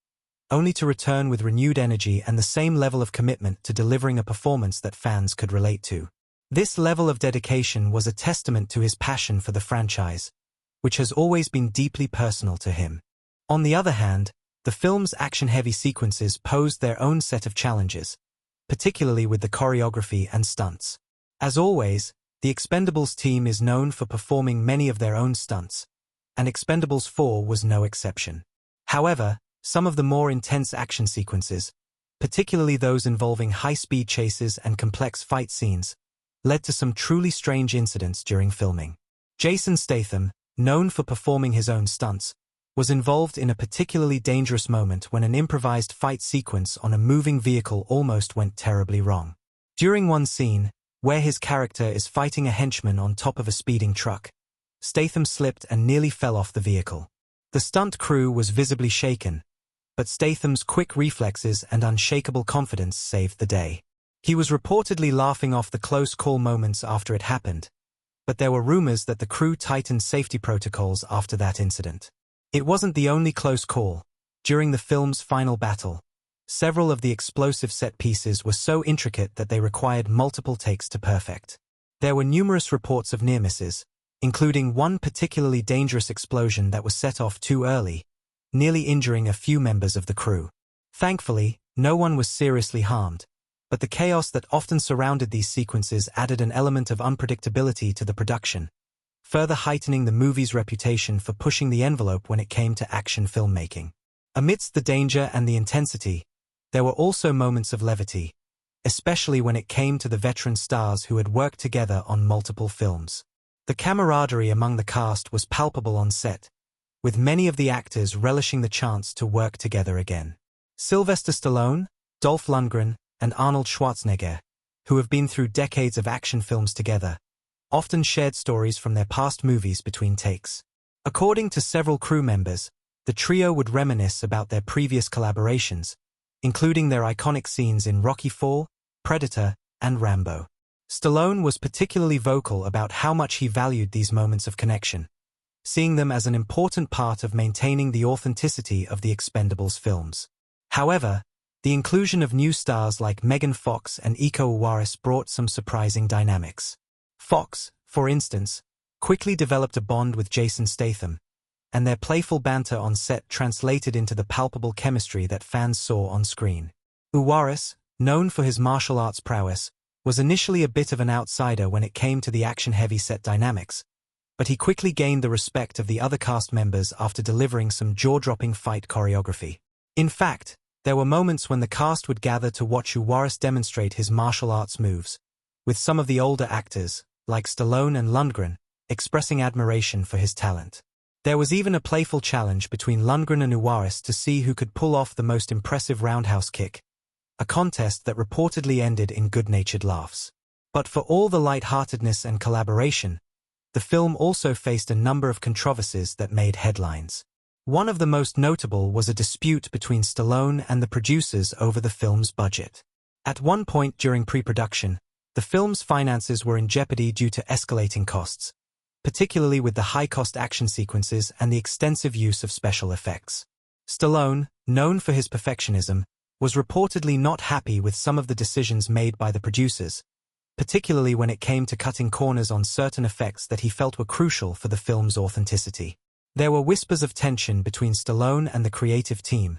only to return with renewed energy and the same level of commitment to delivering a performance that fans could relate to. This level of dedication was a testament to his passion for the franchise, which has always been deeply personal to him. On the other hand, the film's action-heavy sequences posed their own set of challenges, particularly with the choreography and stunts. As always, The Expendables team is known for performing many of their own stunts, and Expendables 4 was no exception. However, some of the more intense action sequences, particularly those involving high-speed chases and complex fight scenes, led to some truly strange incidents during filming. Jason Statham, known for performing his own stunts, was involved in a particularly dangerous moment when an improvised fight sequence on a moving vehicle almost went terribly wrong. During one scene, where his character is fighting a henchman on top of a speeding truck, Statham slipped and nearly fell off the vehicle. The stunt crew was visibly shaken, but Statham's quick reflexes and unshakable confidence saved the day. He was reportedly laughing off the close call moments after it happened, but there were rumors that the crew tightened safety protocols after that incident. It wasn't the only close call. During the film's final battle, several of the explosive set pieces were so intricate that they required multiple takes to perfect. There were numerous reports of near misses, including one particularly dangerous explosion that was set off too early, nearly injuring a few members of the crew. Thankfully, no one was seriously harmed, but the chaos that often surrounded these sequences added an element of unpredictability to the production, further heightening the movie's reputation for pushing the envelope when it came to action filmmaking. Amidst the danger and the intensity, there were also moments of levity, especially when it came to the veteran stars who had worked together on multiple films. The camaraderie among the cast was palpable on set, with many of the actors relishing the chance to work together again. Sylvester Stallone, Dolph Lundgren, and Arnold Schwarzenegger, who have been through decades of action films together, often shared stories from their past movies between takes. According to several crew members, the trio would reminisce about their previous collaborations, including their iconic scenes in Rocky IV, Predator, and Rambo. Stallone was particularly vocal about how much he valued these moments of connection, seeing them as an important part of maintaining the authenticity of the Expendables films. However, the inclusion of new stars like Megan Fox and Iko Uwais brought some surprising dynamics. Fox, for instance, quickly developed a bond with Jason Statham, and their playful banter on set translated into the palpable chemistry that fans saw on screen. Uwais, known for his martial arts prowess, was initially a bit of an outsider when it came to the action-heavy set dynamics, but he quickly gained the respect of the other cast members after delivering some jaw-dropping fight choreography. In fact, there were moments when the cast would gather to watch Uwais demonstrate his martial arts moves, with some of the older actors, like Stallone and Lundgren, expressing admiration for his talent. There was even a playful challenge between Lundgren and Uwais to see who could pull off the most impressive roundhouse kick, a contest that reportedly ended in good-natured laughs. But for all the lightheartedness and collaboration, the film also faced a number of controversies that made headlines. One of the most notable was a dispute between Stallone and the producers over the film's budget. At one point during pre-production, the film's finances were in jeopardy due to escalating costs, particularly with the high-cost action sequences and the extensive use of special effects. Stallone, known for his perfectionism, was reportedly not happy with some of the decisions made by the producers, particularly when it came to cutting corners on certain effects that he felt were crucial for the film's authenticity. There were whispers of tension between Stallone and the creative team,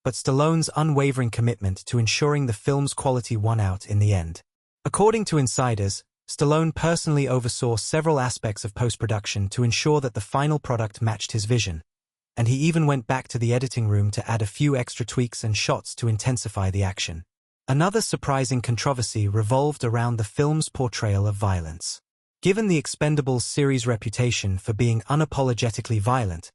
but Stallone's unwavering commitment to ensuring the film's quality won out in the end. According to insiders, Stallone personally oversaw several aspects of post-production to ensure that the final product matched his vision, and he even went back to the editing room to add a few extra tweaks and shots to intensify the action. Another surprising controversy revolved around the film's portrayal of violence. Given the Expendables series' reputation for being unapologetically violent,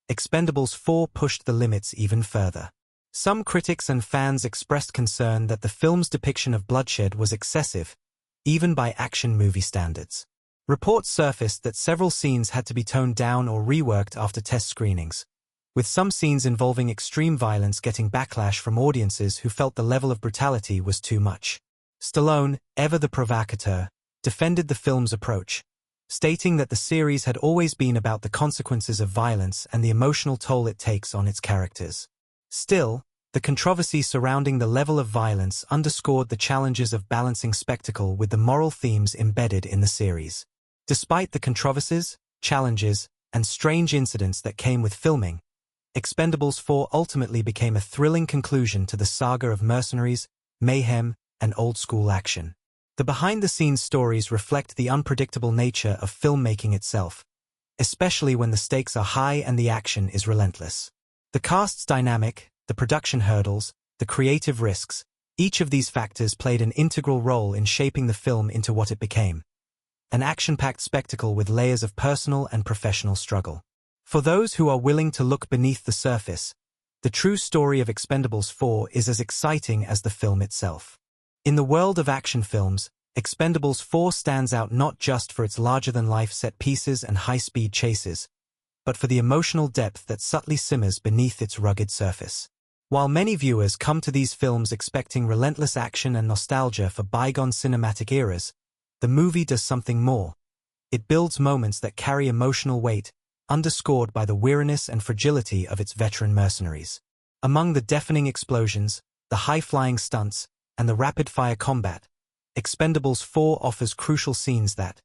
Expendables 4 pushed the limits even further. Some critics and fans expressed concern that the film's depiction of bloodshed was excessive, even by action movie standards. Reports surfaced that several scenes had to be toned down or reworked after test screenings, with some scenes involving extreme violence getting backlash from audiences who felt the level of brutality was too much. Stallone, ever the provocateur, defended the film's approach, stating that the series had always been about the consequences of violence and the emotional toll it takes on its characters. Still, the controversy surrounding the level of violence underscored the challenges of balancing spectacle with the moral themes embedded in the series. Despite the controversies, challenges, and strange incidents that came with filming, Expendables 4 ultimately became a thrilling conclusion to the saga of mercenaries, mayhem, and old-school action. The behind-the-scenes stories reflect the unpredictable nature of filmmaking itself, especially when the stakes are high and the action is relentless. The cast's dynamic, the production hurdles, the creative risks, each of these factors played an integral role in shaping the film into what it became. An action-packed spectacle with layers of personal and professional struggle. For those who are willing to look beneath the surface, the true story of Expendables 4 is as exciting as the film itself. In the world of action films, Expendables 4 stands out not just for its larger-than-life set pieces and high-speed chases, but for the emotional depth that subtly simmers beneath its rugged surface. While many viewers come to these films expecting relentless action and nostalgia for bygone cinematic eras, the movie does something more. It builds moments that carry emotional weight, underscored by the weariness and fragility of its veteran mercenaries. Among the deafening explosions, the high-flying stunts, and the rapid-fire combat, Expendables 4 offers crucial scenes that,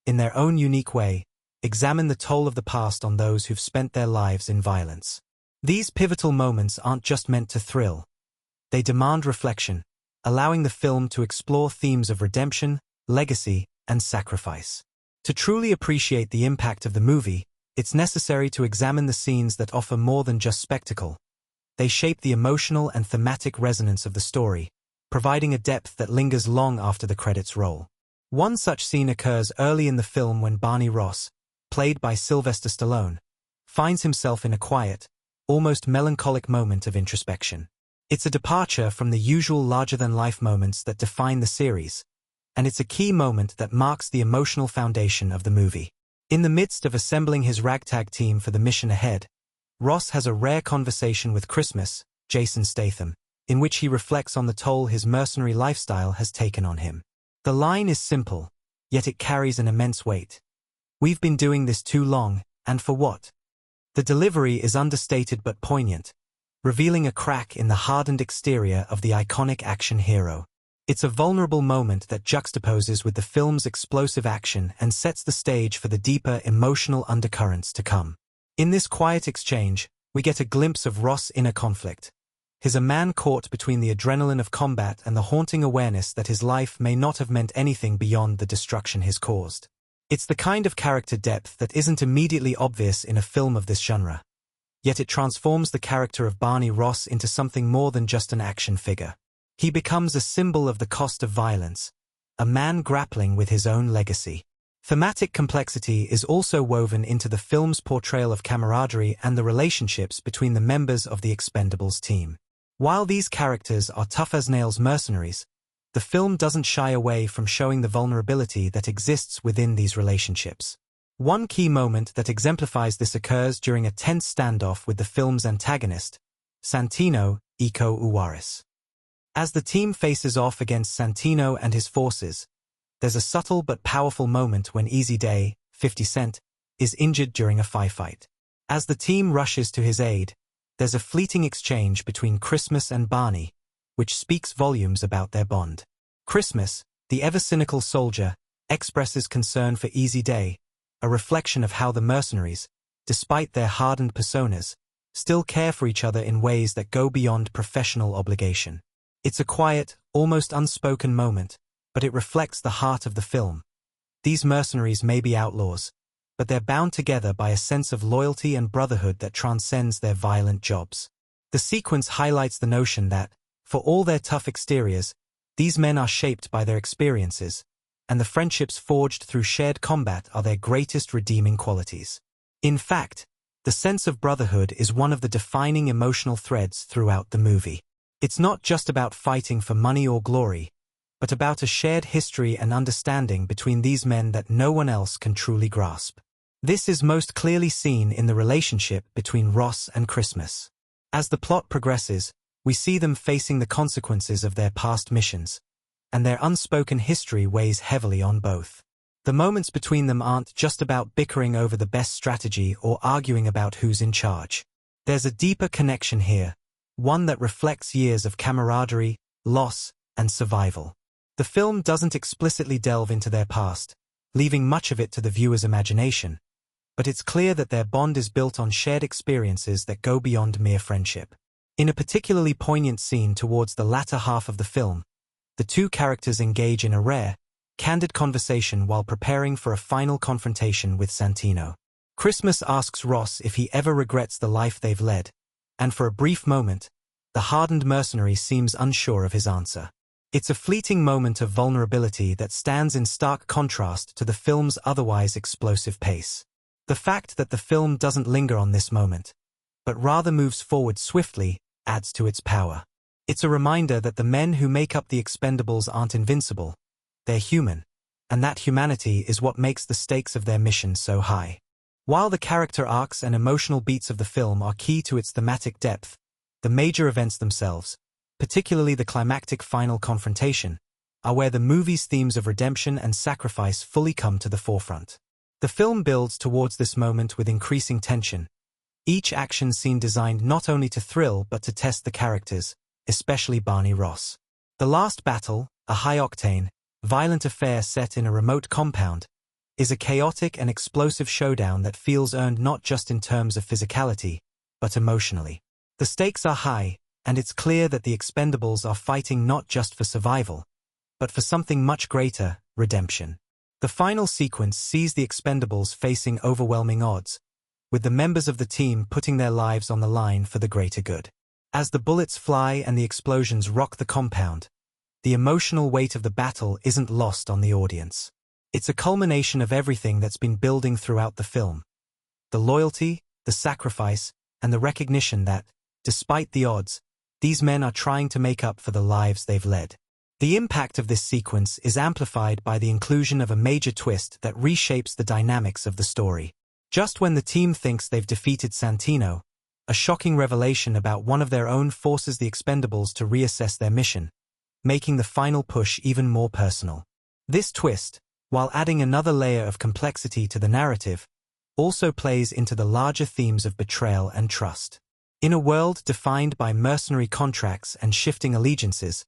in their own unique way, examine the toll of the past on those who've spent their lives in violence. These pivotal moments aren't just meant to thrill. They demand reflection, allowing the film to explore themes of redemption, legacy, and sacrifice. To truly appreciate the impact of the movie, it's necessary to examine the scenes that offer more than just spectacle. They shape the emotional and thematic resonance of the story, providing a depth that lingers long after the credits roll. One such scene occurs early in the film when Barney Ross, played by Sylvester Stallone, finds himself in a quiet, almost melancholic moment of introspection. It's a departure from the usual larger-than-life moments that define the series, and it's a key moment that marks the emotional foundation of the movie. In the midst of assembling his ragtag team for the mission ahead, Ross has a rare conversation with Christmas, Jason Statham, in which he reflects on the toll his mercenary lifestyle has taken on him. The line is simple, yet it carries an immense weight. "We've been doing this too long, and for what?" The delivery is understated but poignant, revealing a crack in the hardened exterior of the iconic action hero. It's a vulnerable moment that juxtaposes with the film's explosive action and sets the stage for the deeper emotional undercurrents to come. In this quiet exchange, we get a glimpse of Ross' inner conflict. He's a man caught between the adrenaline of combat and the haunting awareness that his life may not have meant anything beyond the destruction he's caused. It's the kind of character depth that isn't immediately obvious in a film of this genre. Yet it transforms the character of Barney Ross into something more than just an action figure. He becomes a symbol of the cost of violence, a man grappling with his own legacy. Thematic complexity is also woven into the film's portrayal of camaraderie and the relationships between the members of the Expendables team. While these characters are tough-as-nails mercenaries, the film doesn't shy away from showing the vulnerability that exists within these relationships. One key moment that exemplifies this occurs during a tense standoff with the film's antagonist, Santino Iko Uwaris. As the team faces off against Santino and his forces, there's a subtle but powerful moment when Easy Day, 50 Cent, is injured during a firefight. As the team rushes to his aid, there's a fleeting exchange between Christmas and Barney, which speaks volumes about their bond. Christmas, the ever-cynical soldier, expresses concern for Easy Day, a reflection of how the mercenaries, despite their hardened personas, still care for each other in ways that go beyond professional obligation. It's a quiet, almost unspoken moment, but it reflects the heart of the film. These mercenaries may be outlaws, but they're bound together by a sense of loyalty and brotherhood that transcends their violent jobs. The sequence highlights the notion that, for all their tough exteriors, these men are shaped by their experiences, and the friendships forged through shared combat are their greatest redeeming qualities. In fact, the sense of brotherhood is one of the defining emotional threads throughout the movie. It's not just about fighting for money or glory, but about a shared history and understanding between these men that no one else can truly grasp. This is most clearly seen in the relationship between Ross and Christmas. As the plot progresses, we see them facing the consequences of their past missions, and their unspoken history weighs heavily on both. The moments between them aren't just about bickering over the best strategy or arguing about who's in charge. There's a deeper connection here, one that reflects years of camaraderie, loss, and survival. The film doesn't explicitly delve into their past, leaving much of it to the viewer's imagination, but it's clear that their bond is built on shared experiences that go beyond mere friendship. In a particularly poignant scene towards the latter half of the film, the two characters engage in a rare, candid conversation while preparing for a final confrontation with Santino. Christmas asks Ross if he ever regrets the life they've led, and for a brief moment, the hardened mercenary seems unsure of his answer. It's a fleeting moment of vulnerability that stands in stark contrast to the film's otherwise explosive pace. The fact that the film doesn't linger on this moment, but rather moves forward swiftly, adds to its power. It's a reminder that the men who make up the Expendables aren't invincible, they're human, and that humanity is what makes the stakes of their mission so high. While the character arcs and emotional beats of the film are key to its thematic depth, the major events themselves, particularly the climactic final confrontation, are where the movie's themes of redemption and sacrifice fully come to the forefront. The film builds towards this moment with increasing tension, each action scene designed not only to thrill but to test the characters, especially Barney Ross. The last battle, a high-octane, violent affair set in a remote compound, is a chaotic and explosive showdown that feels earned not just in terms of physicality, but emotionally. The stakes are high, and it's clear that the Expendables are fighting not just for survival, but for something much greater, redemption. The final sequence sees the Expendables facing overwhelming odds, with the members of the team putting their lives on the line for the greater good. As the bullets fly and the explosions rock the compound, the emotional weight of the battle isn't lost on the audience. It's a culmination of everything that's been building throughout the film. The loyalty, the sacrifice, and the recognition that, despite the odds, these men are trying to make up for the lives they've led. The impact of this sequence is amplified by the inclusion of a major twist that reshapes the dynamics of the story. Just when the team thinks they've defeated Santino, a shocking revelation about one of their own forces the Expendables to reassess their mission, making the final push even more personal. This twist, while adding another layer of complexity to the narrative, also plays into the larger themes of betrayal and trust. In a world defined by mercenary contracts and shifting allegiances,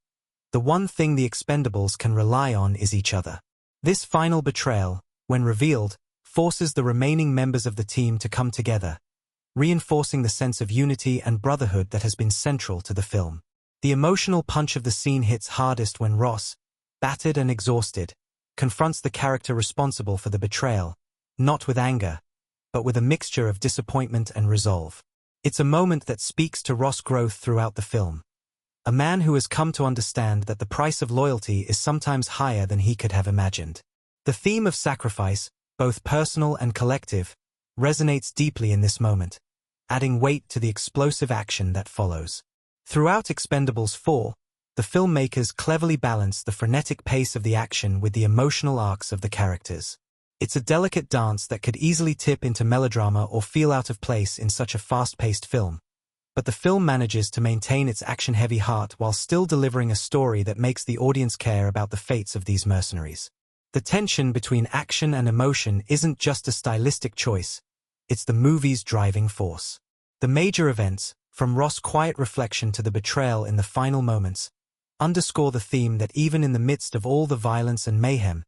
the one thing the Expendables can rely on is each other. This final betrayal, when revealed, forces the remaining members of the team to come together, reinforcing the sense of unity and brotherhood that has been central to the film. The emotional punch of the scene hits hardest when Ross, battered and exhausted, confronts the character responsible for the betrayal, not with anger, but with a mixture of disappointment and resolve. It's a moment that speaks to Ross' growth throughout the film. A man who has come to understand that the price of loyalty is sometimes higher than he could have imagined. The theme of sacrifice, both personal and collective, resonates deeply in this moment, adding weight to the explosive action that follows. Throughout Expendables 4, the filmmakers cleverly balance the frenetic pace of the action with the emotional arcs of the characters. It's a delicate dance that could easily tip into melodrama or feel out of place in such a fast-paced film, but the film manages to maintain its action-heavy heart while still delivering a story that makes the audience care about the fates of these mercenaries. The tension between action and emotion isn't just a stylistic choice, it's the movie's driving force. The major events, from Ross' quiet reflection to the betrayal in the final moments, underscore the theme that even in the midst of all the violence and mayhem,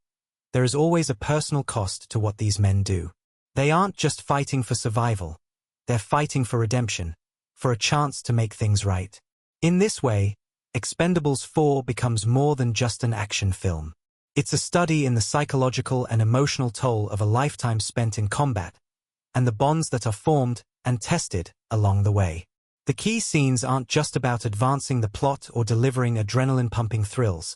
there is always a personal cost to what these men do. They aren't just fighting for survival, they're fighting for redemption, for a chance to make things right. In this way, Expendables 4 becomes more than just an action film. It's a study in the psychological and emotional toll of a lifetime spent in combat, and the bonds that are formed and tested along the way. The key scenes aren't just about advancing the plot or delivering adrenaline-pumping thrills.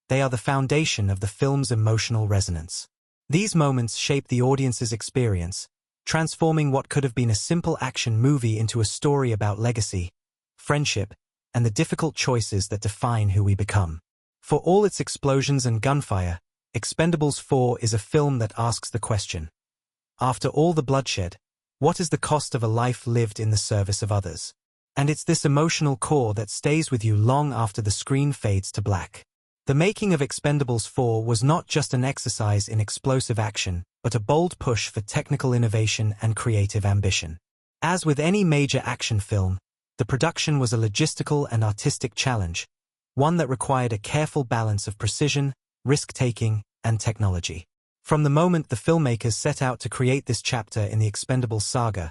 They are the foundation of the film's emotional resonance. These moments shape the audience's experience, transforming what could have been a simple action movie into a story about legacy, friendship, and the difficult choices that define who we become. For all its explosions and gunfire, Expendables 4 is a film that asks the question: after all the bloodshed, what is the cost of a life lived in the service of others? And it's this emotional core that stays with you long after the screen fades to black. The making of Expendables 4 was not just an exercise in explosive action, but a bold push for technical innovation and creative ambition. As with any major action film, the production was a logistical and artistic challenge, one that required a careful balance of precision, risk-taking, and technology. From the moment the filmmakers set out to create this chapter in the Expendables saga,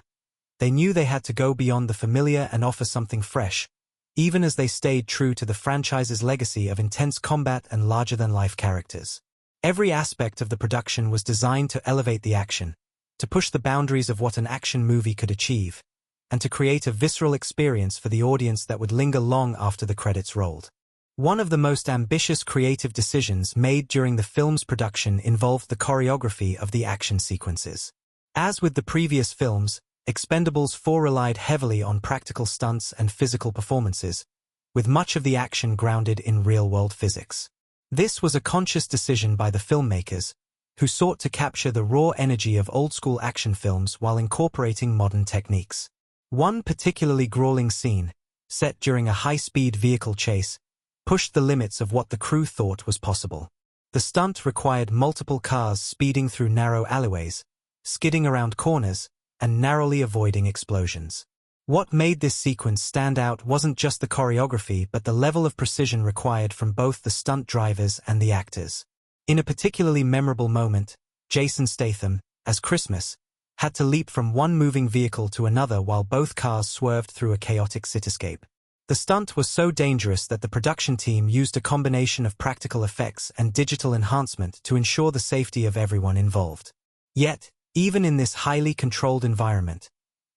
they knew they had to go beyond the familiar and offer something fresh, even as they stayed true to the franchise's legacy of intense combat and larger-than-life characters. Every aspect of the production was designed to elevate the action, to push the boundaries of what an action movie could achieve, and to create a visceral experience for the audience that would linger long after the credits rolled. One of the most ambitious creative decisions made during the film's production involved the choreography of the action sequences. As with the previous films, Expendables 4 relied heavily on practical stunts and physical performances, with much of the action grounded in real-world physics. This was a conscious decision by the filmmakers, who sought to capture the raw energy of old-school action films while incorporating modern techniques. One particularly grueling scene, set during a high-speed vehicle chase, pushed the limits of what the crew thought was possible. The stunt required multiple cars speeding through narrow alleyways, skidding around corners, and narrowly avoiding explosions. What made this sequence stand out wasn't just the choreography but the level of precision required from both the stunt drivers and the actors. In a particularly memorable moment, Jason Statham, as Christmas, had to leap from one moving vehicle to another while both cars swerved through a chaotic cityscape. The stunt was so dangerous that the production team used a combination of practical effects and digital enhancement to ensure the safety of everyone involved. Yet, even in this highly controlled environment,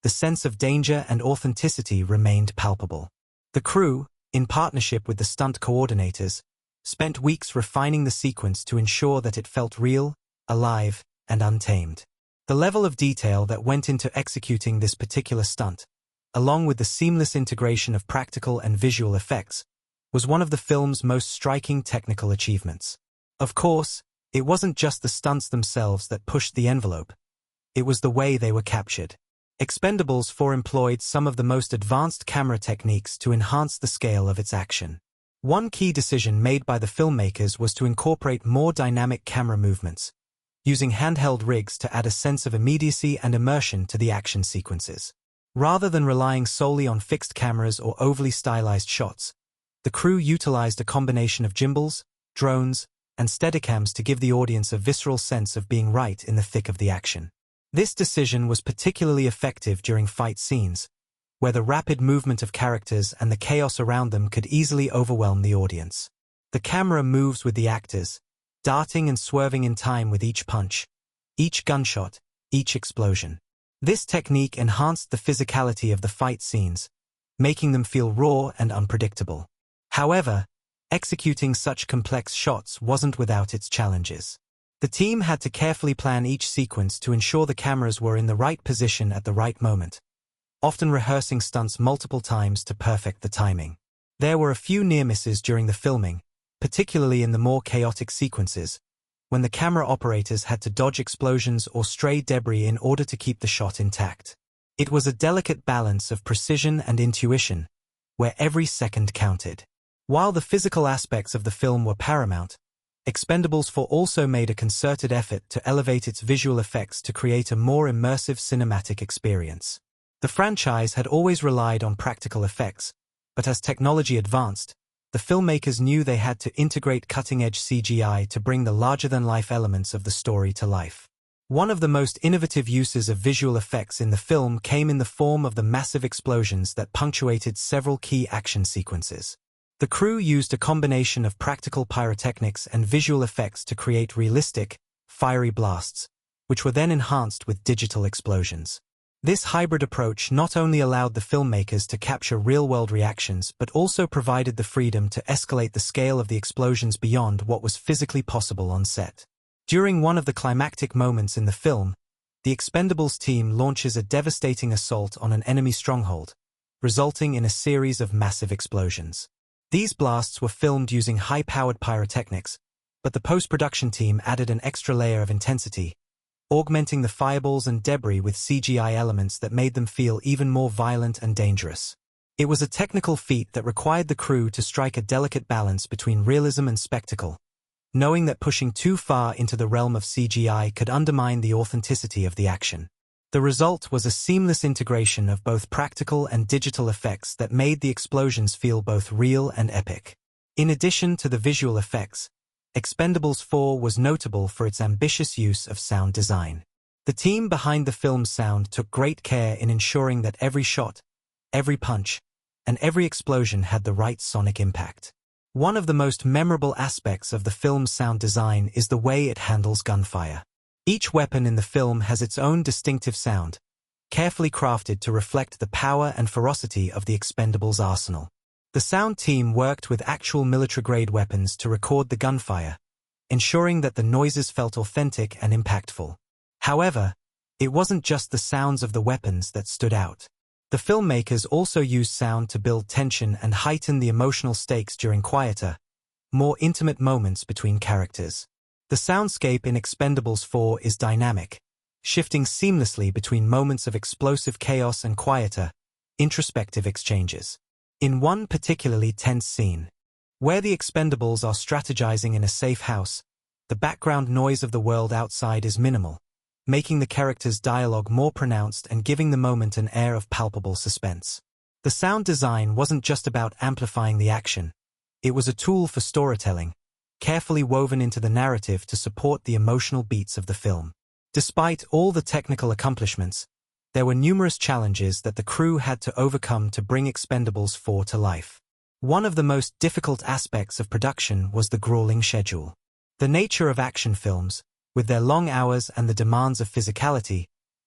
the sense of danger and authenticity remained palpable. The crew, in partnership with the stunt coordinators, spent weeks refining the sequence to ensure that it felt real, alive, and untamed. The level of detail that went into executing this particular stunt, along with the seamless integration of practical and visual effects, was one of the film's most striking technical achievements. Of course, it wasn't just the stunts themselves that pushed the envelope. It was the way they were captured. Expendables 4 employed some of the most advanced camera techniques to enhance the scale of its action. One key decision made by the filmmakers was to incorporate more dynamic camera movements, using handheld rigs to add a sense of immediacy and immersion to the action sequences. Rather than relying solely on fixed cameras or overly stylized shots, the crew utilized a combination of gimbals, drones, and Steadicams to give the audience a visceral sense of being right in the thick of the action. This decision was particularly effective during fight scenes, where the rapid movement of characters and the chaos around them could easily overwhelm the audience. The camera moves with the actors, darting and swerving in time with each punch, each gunshot, each explosion. This technique enhanced the physicality of the fight scenes, making them feel raw and unpredictable. However, executing such complex shots wasn't without its challenges. The team had to carefully plan each sequence to ensure the cameras were in the right position at the right moment, often rehearsing stunts multiple times to perfect the timing. There were a few near misses during the filming, particularly in the more chaotic sequences, when the camera operators had to dodge explosions or stray debris in order to keep the shot intact. It was a delicate balance of precision and intuition, where every second counted. While the physical aspects of the film were paramount, Expendables 4 also made a concerted effort to elevate its visual effects to create a more immersive cinematic experience. The franchise had always relied on practical effects, but as technology advanced, the filmmakers knew they had to integrate cutting-edge CGI to bring the larger-than-life elements of the story to life. One of the most innovative uses of visual effects in the film came in the form of the massive explosions that punctuated several key action sequences. The crew used a combination of practical pyrotechnics and visual effects to create realistic, fiery blasts, which were then enhanced with digital explosions. This hybrid approach not only allowed the filmmakers to capture real-world reactions but also provided the freedom to escalate the scale of the explosions beyond what was physically possible on set. During one of the climactic moments in the film, the Expendables team launches a devastating assault on an enemy stronghold, resulting in a series of massive explosions. These blasts were filmed using high-powered pyrotechnics, but the post-production team added an extra layer of intensity, augmenting the fireballs and debris with CGI elements that made them feel even more violent and dangerous. It was a technical feat that required the crew to strike a delicate balance between realism and spectacle, knowing that pushing too far into the realm of CGI could undermine the authenticity of the action. The result was a seamless integration of both practical and digital effects that made the explosions feel both real and epic. In addition to the visual effects, Expendables 4 was notable for its ambitious use of sound design. The team behind the film's sound took great care in ensuring that every shot, every punch, and every explosion had the right sonic impact. One of the most memorable aspects of the film's sound design is the way it handles gunfire. Each weapon in the film has its own distinctive sound, carefully crafted to reflect the power and ferocity of the Expendables arsenal. The sound team worked with actual military-grade weapons to record the gunfire, ensuring that the noises felt authentic and impactful. However, it wasn't just the sounds of the weapons that stood out. The filmmakers also used sound to build tension and heighten the emotional stakes during quieter, more intimate moments between characters. The soundscape in Expendables 4 is dynamic, shifting seamlessly between moments of explosive chaos and quieter, introspective exchanges. In one particularly tense scene, where the Expendables are strategizing in a safe house, the background noise of the world outside is minimal, making the characters' dialogue more pronounced and giving the moment an air of palpable suspense. The sound design wasn't just about amplifying the action, it was a tool for storytelling, carefully woven into the narrative to support the emotional beats of the film. Despite all the technical accomplishments, there were numerous challenges that the crew had to overcome to bring Expendables 4 to life. One of the most difficult aspects of production was the grueling schedule. The nature of action films, with their long hours and the demands of physicality,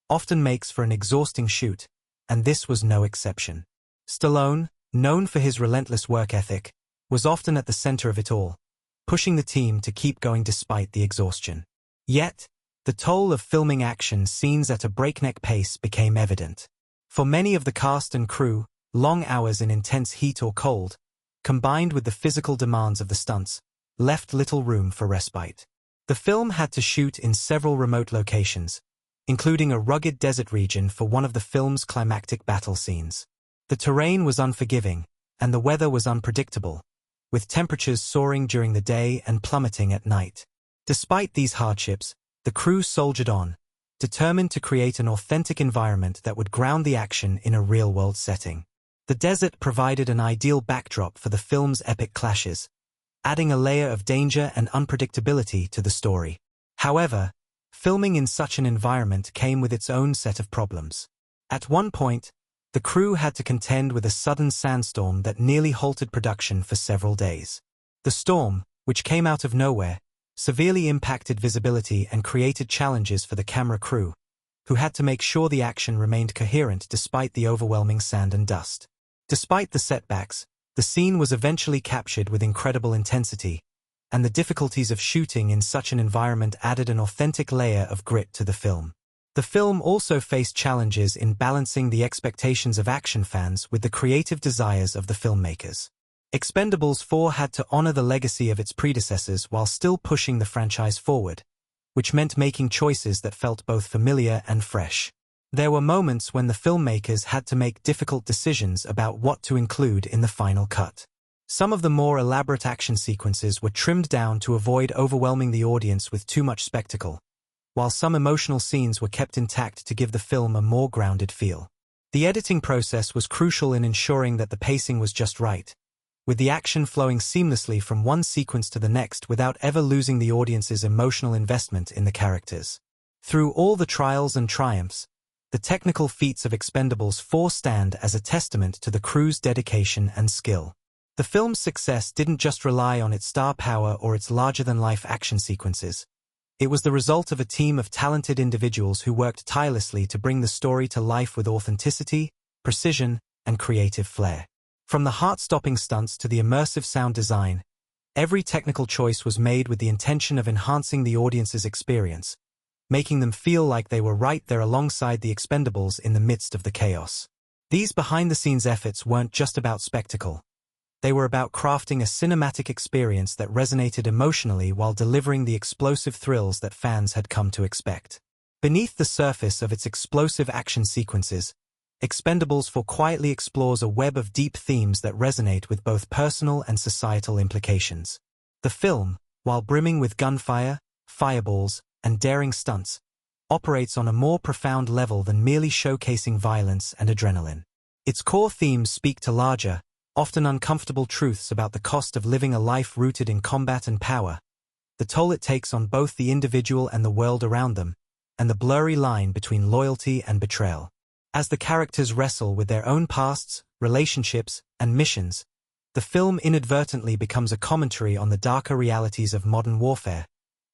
often makes for an exhausting shoot, and this was no exception. Stallone, known for his relentless work ethic, was often at the center of it all, pushing the team to keep going despite the exhaustion. Yet, the toll of filming action scenes at a breakneck pace became evident. For many of the cast and crew, long hours in intense heat or cold, combined with the physical demands of the stunts, left little room for respite. The film had to shoot in several remote locations, including a rugged desert region for one of the film's climactic battle scenes. The terrain was unforgiving, and the weather was unpredictable, with temperatures soaring during the day and plummeting at night. Despite these hardships, the crew soldiered on, determined to create an authentic environment that would ground the action in a real-world setting. The desert provided an ideal backdrop for the film's epic clashes, adding a layer of danger and unpredictability to the story. However, filming in such an environment came with its own set of problems. At one point, the crew had to contend with a sudden sandstorm that nearly halted production for several days. The storm, which came out of nowhere, severely impacted visibility and created challenges for the camera crew, who had to make sure the action remained coherent despite the overwhelming sand and dust. Despite the setbacks, the scene was eventually captured with incredible intensity, and the difficulties of shooting in such an environment added an authentic layer of grit to the film. The film also faced challenges in balancing the expectations of action fans with the creative desires of the filmmakers. Expendables 4 had to honor the legacy of its predecessors while still pushing the franchise forward, which meant making choices that felt both familiar and fresh. There were moments when the filmmakers had to make difficult decisions about what to include in the final cut. Some of the more elaborate action sequences were trimmed down to avoid overwhelming the audience with too much spectacle, while some emotional scenes were kept intact to give the film a more grounded feel. The editing process was crucial in ensuring that the pacing was just right, with the action flowing seamlessly from one sequence to the next without ever losing the audience's emotional investment in the characters. Through all the trials and triumphs, the technical feats of Expendables 4 stand as a testament to the crew's dedication and skill. The film's success didn't just rely on its star power or its larger-than-life action sequences. It was the result of a team of talented individuals who worked tirelessly to bring the story to life with authenticity, precision, and creative flair. From the heart-stopping stunts to the immersive sound design, every technical choice was made with the intention of enhancing the audience's experience, making them feel like they were right there alongside the Expendables in the midst of the chaos. These behind-the-scenes efforts weren't just about spectacle. They were about crafting a cinematic experience that resonated emotionally while delivering the explosive thrills that fans had come to expect. Beneath the surface of its explosive action sequences, Expendables 4 quietly explores a web of deep themes that resonate with both personal and societal implications. The film, while brimming with gunfire, fireballs, and daring stunts, operates on a more profound level than merely showcasing violence and adrenaline. Its core themes speak to larger, often uncomfortable truths about the cost of living a life rooted in combat and power, the toll it takes on both the individual and the world around them, and the blurry line between loyalty and betrayal. As the characters wrestle with their own pasts, relationships, and missions, the film inadvertently becomes a commentary on the darker realities of modern warfare,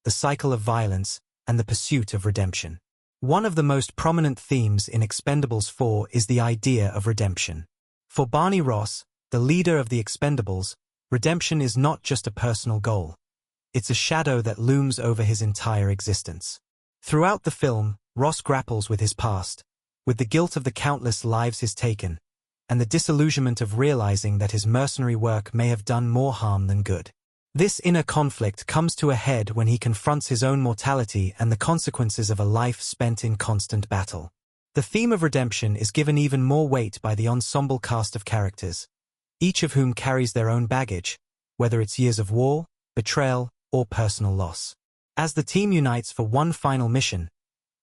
the cycle of violence, and the pursuit of redemption. One of the most prominent themes in Expendables 4 is the idea of redemption. For Barney Ross, the leader of the Expendables, redemption is not just a personal goal. It's a shadow that looms over his entire existence. Throughout the film, Ross grapples with his past, with the guilt of the countless lives he's taken, and the disillusionment of realizing that his mercenary work may have done more harm than good. This inner conflict comes to a head when he confronts his own mortality and the consequences of a life spent in constant battle. The theme of redemption is given even more weight by the ensemble cast of characters, each of whom carries their own baggage, whether it's years of war, betrayal, or personal loss. As the team unites for one final mission,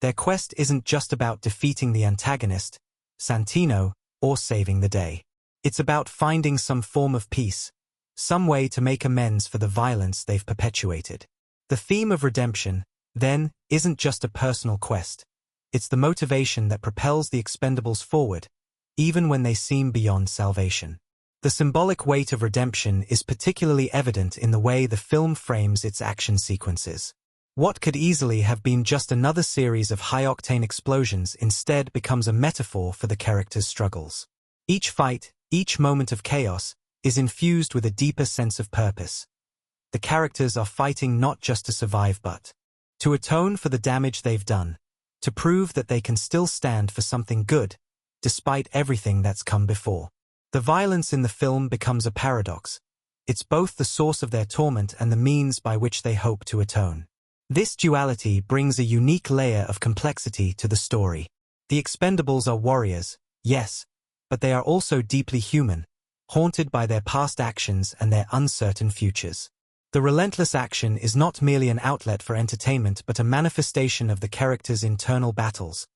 their quest isn't just about defeating the antagonist, Santino, or saving the day. It's about finding some form of peace, some way to make amends for the violence they've perpetuated. The theme of redemption, then, isn't just a personal quest. It's the motivation that propels the Expendables forward, even when they seem beyond salvation. The symbolic weight of redemption is particularly evident in the way the film frames its action sequences. What could easily have been just another series of high-octane explosions instead becomes a metaphor for the characters' struggles. Each fight, each moment of chaos, is infused with a deeper sense of purpose. The characters are fighting not just to survive but to atone for the damage they've done, to prove that they can still stand for something good, despite everything that's come before. The violence in the film becomes a paradox. It's both the source of their torment and the means by which they hope to atone. This duality brings a unique layer of complexity to the story. The Expendables are warriors, yes, but they are also deeply human, haunted by their past actions and their uncertain futures. The relentless action is not merely an outlet for entertainment but a manifestation of the characters' internal battles,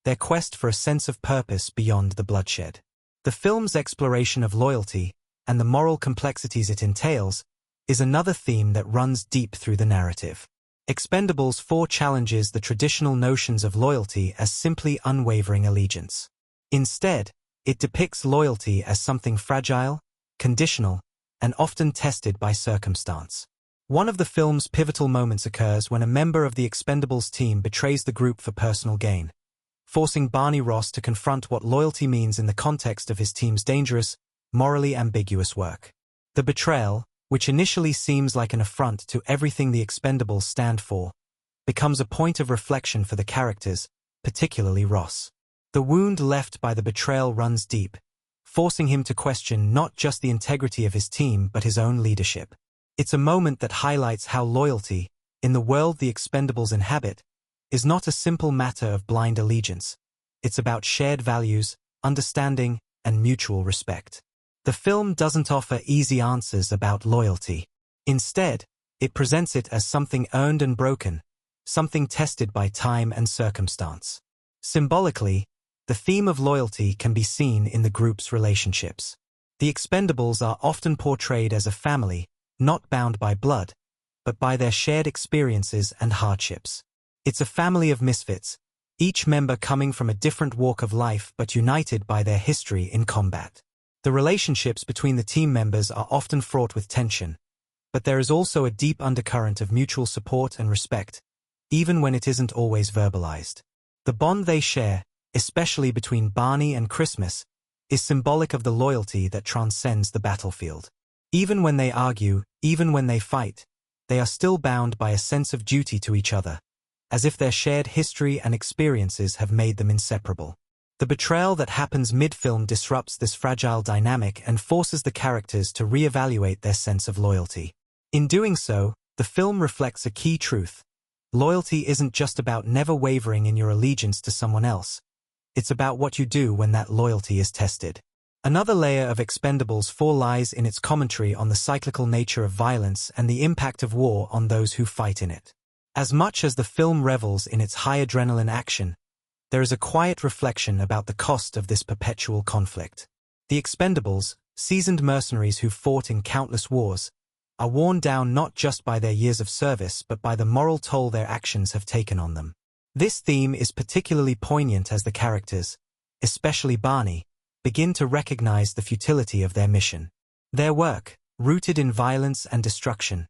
their quest for a sense of purpose beyond the bloodshed. The film's exploration of loyalty, and the moral complexities it entails, is another theme that runs deep through the narrative. Expendables 4 challenges the traditional notions of loyalty as simply unwavering allegiance. Instead, it depicts loyalty as something fragile, conditional, and often tested by circumstance. One of the film's pivotal moments occurs when a member of the Expendables team betrays the group for personal gain, forcing Barney Ross to confront what loyalty means in the context of his team's dangerous, morally ambiguous work. The betrayal, which initially seems like an affront to everything the Expendables stand for, becomes a point of reflection for the characters, particularly Ross. The wound left by the betrayal runs deep, forcing him to question not just the integrity of his team but his own leadership. It's a moment that highlights how loyalty, in the world the Expendables inhabit, is not a simple matter of blind allegiance. It's about shared values, understanding, and mutual respect. The film doesn't offer easy answers about loyalty. Instead, it presents it as something earned and broken, something tested by time and circumstance. Symbolically, the theme of loyalty can be seen in the group's relationships. The Expendables are often portrayed as a family, not bound by blood, but by their shared experiences and hardships. It's a family of misfits, each member coming from a different walk of life but united by their history in combat. The relationships between the team members are often fraught with tension, but there is also a deep undercurrent of mutual support and respect, even when it isn't always verbalized. The bond they share, especially between Barney and Christmas, is symbolic of the loyalty that transcends the battlefield. Even when they argue, even when they fight, they are still bound by a sense of duty to each other, as if their shared history and experiences have made them inseparable. The betrayal that happens mid-film disrupts this fragile dynamic and forces the characters to reevaluate their sense of loyalty. In doing so, the film reflects a key truth. Loyalty isn't just about never wavering in your allegiance to someone else. It's about what you do when that loyalty is tested. Another layer of Expendables 4 lies in its commentary on the cyclical nature of violence and the impact of war on those who fight in it. As much as the film revels in its high adrenaline action, there is a quiet reflection about the cost of this perpetual conflict. The Expendables, seasoned mercenaries who fought in countless wars, are worn down not just by their years of service but by the moral toll their actions have taken on them. This theme is particularly poignant as the characters, especially Barney, begin to recognize the futility of their mission. Their work, rooted in violence and destruction,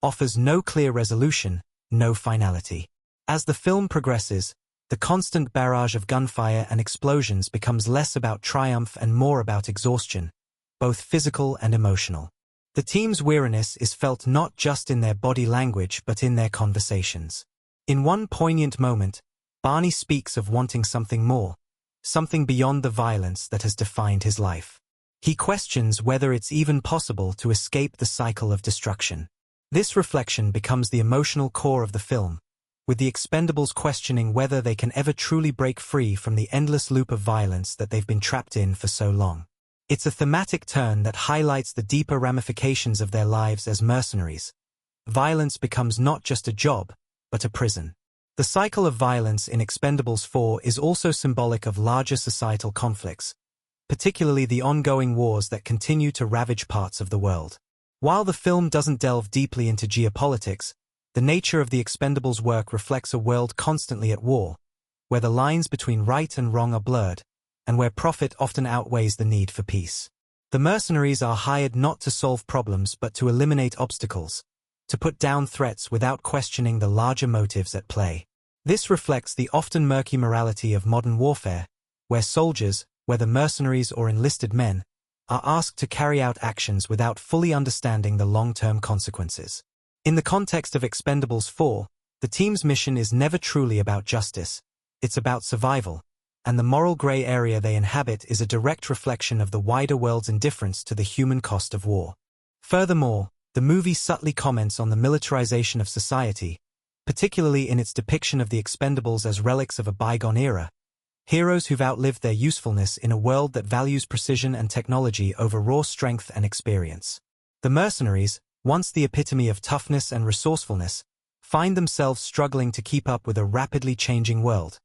offers no clear resolution, no finality. As the film progresses, the constant barrage of gunfire and explosions becomes less about triumph and more about exhaustion, both physical and emotional. The team's weariness is felt not just in their body language but in their conversations. In one poignant moment, Barney speaks of wanting something more, something beyond the violence that has defined his life. He questions whether it's even possible to escape the cycle of destruction. This reflection becomes the emotional core of the film, with the Expendables questioning whether they can ever truly break free from the endless loop of violence that they've been trapped in for so long. It's a thematic turn that highlights the deeper ramifications of their lives as mercenaries. Violence becomes not just a job, but a prison. The cycle of violence in Expendables 4 is also symbolic of larger societal conflicts, particularly the ongoing wars that continue to ravage parts of the world. While the film doesn't delve deeply into geopolitics, the nature of the Expendables' work reflects a world constantly at war, where the lines between right and wrong are blurred, and where profit often outweighs the need for peace. The mercenaries are hired not to solve problems but to eliminate obstacles, to put down threats without questioning the larger motives at play. This reflects the often murky morality of modern warfare, where soldiers, whether mercenaries or enlisted men, are asked to carry out actions without fully understanding the long-term consequences. In the context of Expendables 4, the team's mission is never truly about justice. It's about survival, and the moral gray area they inhabit is a direct reflection of the wider world's indifference to the human cost of war. Furthermore, the movie subtly comments on the militarization of society, particularly in its depiction of the Expendables as relics of a bygone era, heroes who've outlived their usefulness in a world that values precision and technology over raw strength and experience. The mercenaries, once the epitome of toughness and resourcefulness, find themselves struggling to keep up with a rapidly changing world,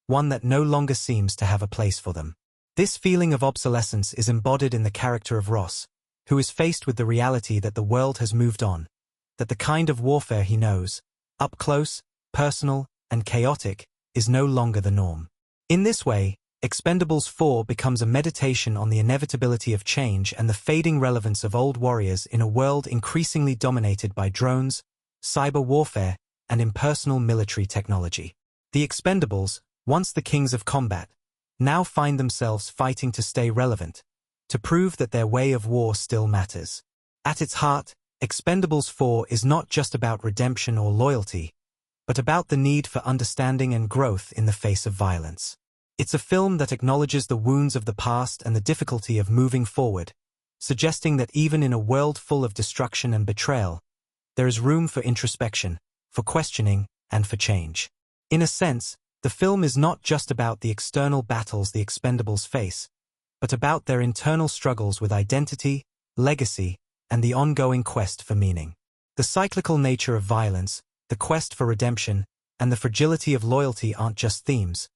one that no longer seems to have a place for them. This feeling of obsolescence is embodied in the character of Ross, who is faced with the reality that the world has moved on, that the kind of warfare he knows, up close, personal, and chaotic, is no longer the norm. In this way, Expendables 4 becomes a meditation on the inevitability of change and the fading relevance of old warriors in a world increasingly dominated by drones, cyber warfare, and impersonal military technology. The Expendables, once the kings of combat, now find themselves fighting to stay relevant, to prove that their way of war still matters. At its heart, Expendables 4 is not just about redemption or loyalty, but about the need for understanding and growth in the face of violence. It's a film that acknowledges the wounds of the past and the difficulty of moving forward, suggesting that even in a world full of destruction and betrayal, there is room for introspection, for questioning, and for change. In a sense, the film is not just about the external battles the Expendables face, but about their internal struggles with identity, legacy, and the ongoing quest for meaning. The cyclical nature of violence, the quest for redemption, and the fragility of loyalty aren't just themes.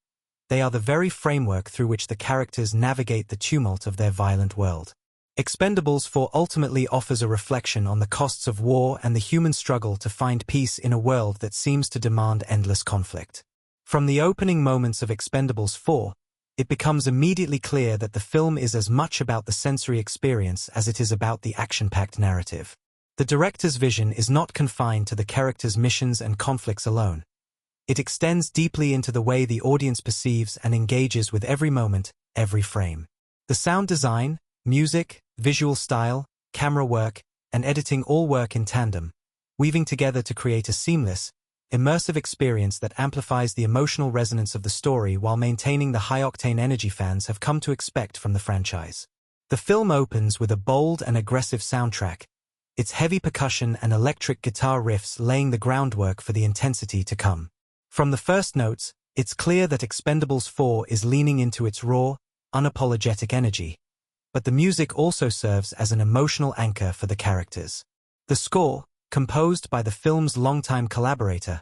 They are the very framework through which the characters navigate the tumult of their violent world. Expendables 4 ultimately offers a reflection on the costs of war and the human struggle to find peace in a world that seems to demand endless conflict. From the opening moments of Expendables 4, it becomes immediately clear that the film is as much about the sensory experience as it is about the action-packed narrative. The director's vision is not confined to the characters' missions and conflicts alone. It extends deeply into the way the audience perceives and engages with every moment, every frame. The sound design, music, visual style, camera work, and editing all work in tandem, weaving together to create a seamless, immersive experience that amplifies the emotional resonance of the story while maintaining the high-octane energy fans have come to expect from the franchise. The film opens with a bold and aggressive soundtrack, its heavy percussion and electric guitar riffs laying the groundwork for the intensity to come. From the first notes, it's clear that Expendables 4 is leaning into its raw, unapologetic energy, but the music also serves as an emotional anchor for the characters. The score, composed by the film's longtime collaborator,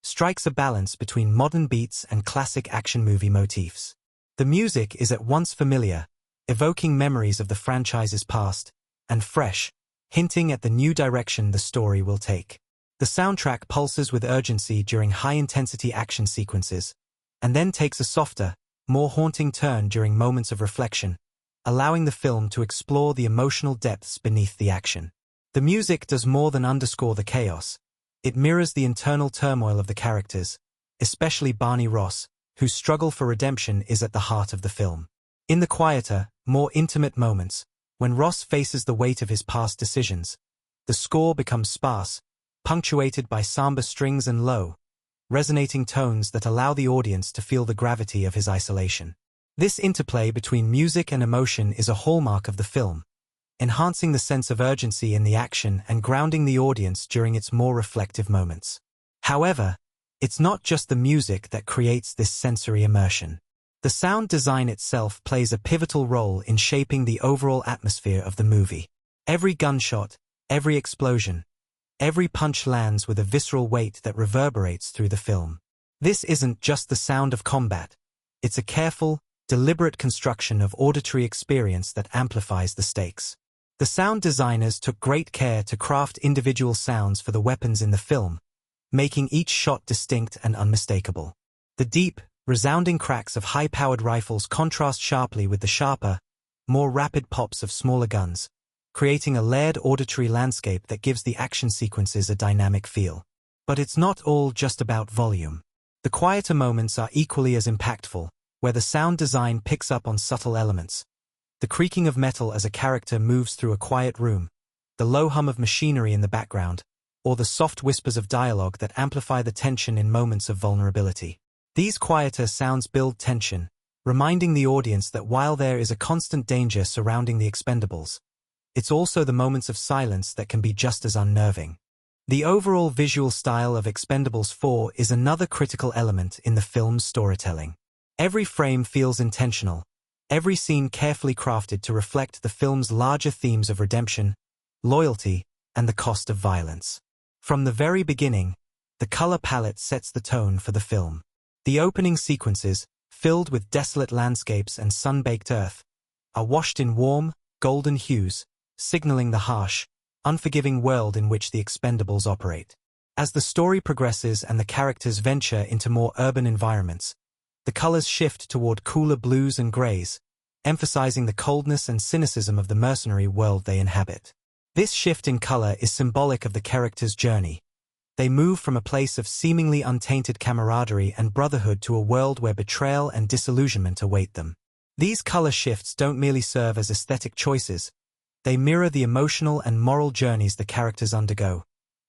strikes a balance between modern beats and classic action movie motifs. The music is at once familiar, evoking memories of the franchise's past, and fresh, hinting at the new direction the story will take. The soundtrack pulses with urgency during high-intensity action sequences, and then takes a softer, more haunting turn during moments of reflection, allowing the film to explore the emotional depths beneath the action. The music does more than underscore the chaos. It mirrors the internal turmoil of the characters, especially Barney Ross, whose struggle for redemption is at the heart of the film. In the quieter, more intimate moments, when Ross faces the weight of his past decisions, the score becomes sparse, punctuated by somber strings and low, resonating tones that allow the audience to feel the gravity of his isolation. This interplay between music and emotion is a hallmark of the film, enhancing the sense of urgency in the action and grounding the audience during its more reflective moments. However, it's not just the music that creates this sensory immersion. The sound design itself plays a pivotal role in shaping the overall atmosphere of the movie. Every gunshot, every explosion, every punch lands with a visceral weight that reverberates through the film. This isn't just the sound of combat. It's a careful, deliberate construction of auditory experience that amplifies the stakes. The sound designers took great care to craft individual sounds for the weapons in the film, making each shot distinct and unmistakable. The deep, resounding cracks of high-powered rifles contrast sharply with the sharper, more rapid pops of smaller guns, creating a layered auditory landscape that gives the action sequences a dynamic feel. But it's not all just about volume. The quieter moments are equally as impactful, where the sound design picks up on subtle elements. The creaking of metal as a character moves through a quiet room, the low hum of machinery in the background, or the soft whispers of dialogue that amplify the tension in moments of vulnerability. These quieter sounds build tension, reminding the audience that while there is a constant danger surrounding the Expendables, it's also the moments of silence that can be just as unnerving. The overall visual style of Expendables 4 is another critical element in the film's storytelling. Every frame feels intentional, every scene carefully crafted to reflect the film's larger themes of redemption, loyalty, and the cost of violence. From the very beginning, the color palette sets the tone for the film. The opening sequences, filled with desolate landscapes and sun-baked earth, are washed in warm, golden hues, signaling the harsh, unforgiving world in which the Expendables operate. As the story progresses and the characters venture into more urban environments, the colors shift toward cooler blues and grays, emphasizing the coldness and cynicism of the mercenary world they inhabit. This shift in color is symbolic of the characters' journey. They move from a place of seemingly untainted camaraderie and brotherhood to a world where betrayal and disillusionment await them. These color shifts don't merely serve as aesthetic choices, they mirror the emotional and moral journeys the characters undergo,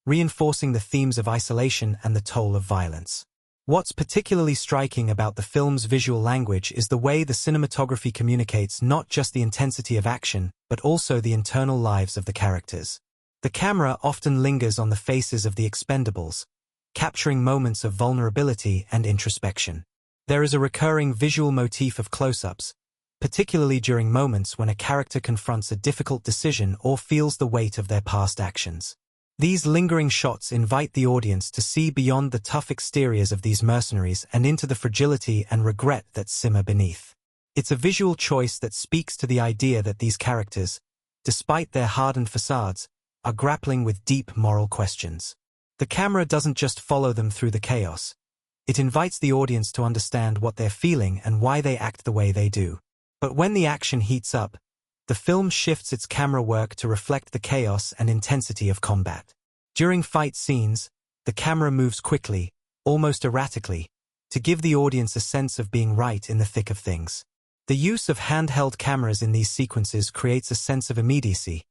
reinforcing the themes of isolation and the toll of violence. What's particularly striking about the film's visual language is the way the cinematography communicates not just the intensity of action, but also the internal lives of the characters. The camera often lingers on the faces of the Expendables, capturing moments of vulnerability and introspection. There is a recurring visual motif of close-ups, particularly during moments when a character confronts a difficult decision or feels the weight of their past actions. These lingering shots invite the audience to see beyond the tough exteriors of these mercenaries and into the fragility and regret that simmer beneath. It's a visual choice that speaks to the idea that these characters, despite their hardened facades, are grappling with deep moral questions. The camera doesn't just follow them through the chaos. It invites the audience to understand what they're feeling and why they act the way they do. But when the action heats up, the film shifts its camera work to reflect the chaos and intensity of combat. During fight scenes, the camera moves quickly, almost erratically, to give the audience a sense of being right in the thick of things. The use of handheld cameras in these sequences creates a sense of immediacy,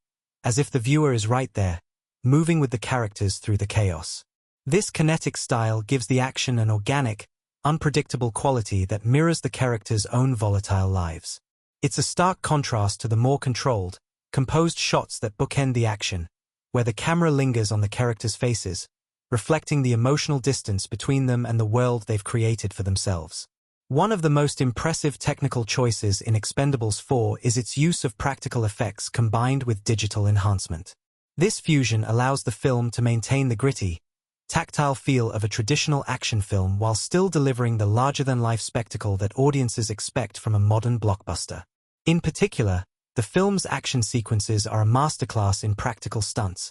as if the viewer is right there, moving with the characters through the chaos. This kinetic style gives the action an organic, unpredictable quality that mirrors the characters' own volatile lives. It's a stark contrast to the more controlled, composed shots that bookend the action, where the camera lingers on the characters' faces, reflecting the emotional distance between them and the world they've created for themselves. One of the most impressive technical choices in Expendables 4 is its use of practical effects combined with digital enhancement. This fusion allows the film to maintain the gritty, tactile feel of a traditional action film while still delivering the larger-than-life spectacle that audiences expect from a modern blockbuster. In particular, the film's action sequences are a masterclass in practical stunts.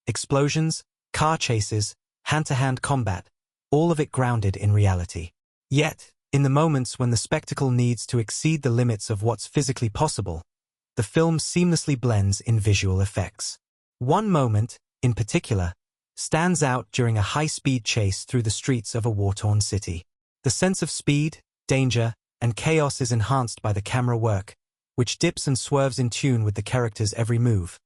Explosions, car chases, hand-to-hand combat, all of it grounded in reality. Yet, in the moments when the spectacle needs to exceed the limits of what's physically possible, the film seamlessly blends in visual effects. One moment, in particular, stands out during a high-speed chase through the streets of a war-torn city. The sense of speed, danger, and chaos is enhanced by the camera work, which dips and swerves in tune with the character's every move.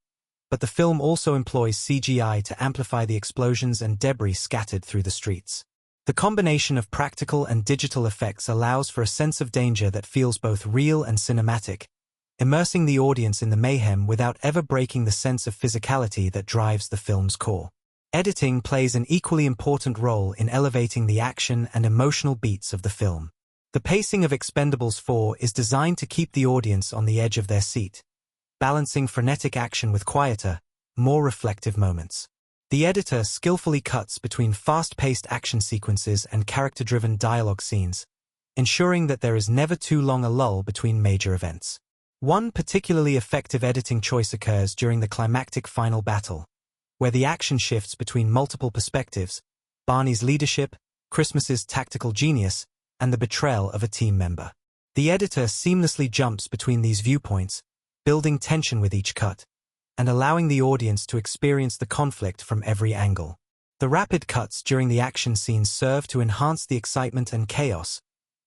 But the film also employs CGI to amplify the explosions and debris scattered through the streets. The combination of practical and digital effects allows for a sense of danger that feels both real and cinematic, immersing the audience in the mayhem without ever breaking the sense of physicality that drives the film's core. Editing plays an equally important role in elevating the action and emotional beats of the film. The pacing of Expendables 4 is designed to keep the audience on the edge of their seat, balancing frenetic action with quieter, more reflective moments. The editor skillfully cuts between fast-paced action sequences and character-driven dialogue scenes, ensuring that there is never too long a lull between major events. One particularly effective editing choice occurs during the climactic final battle, where the action shifts between multiple perspectives: Barney's leadership, Christmas's tactical genius, and the betrayal of a team member. The editor seamlessly jumps between these viewpoints, building tension with each cut, and allowing the audience to experience the conflict from every angle. The rapid cuts during the action scenes serve to enhance the excitement and chaos,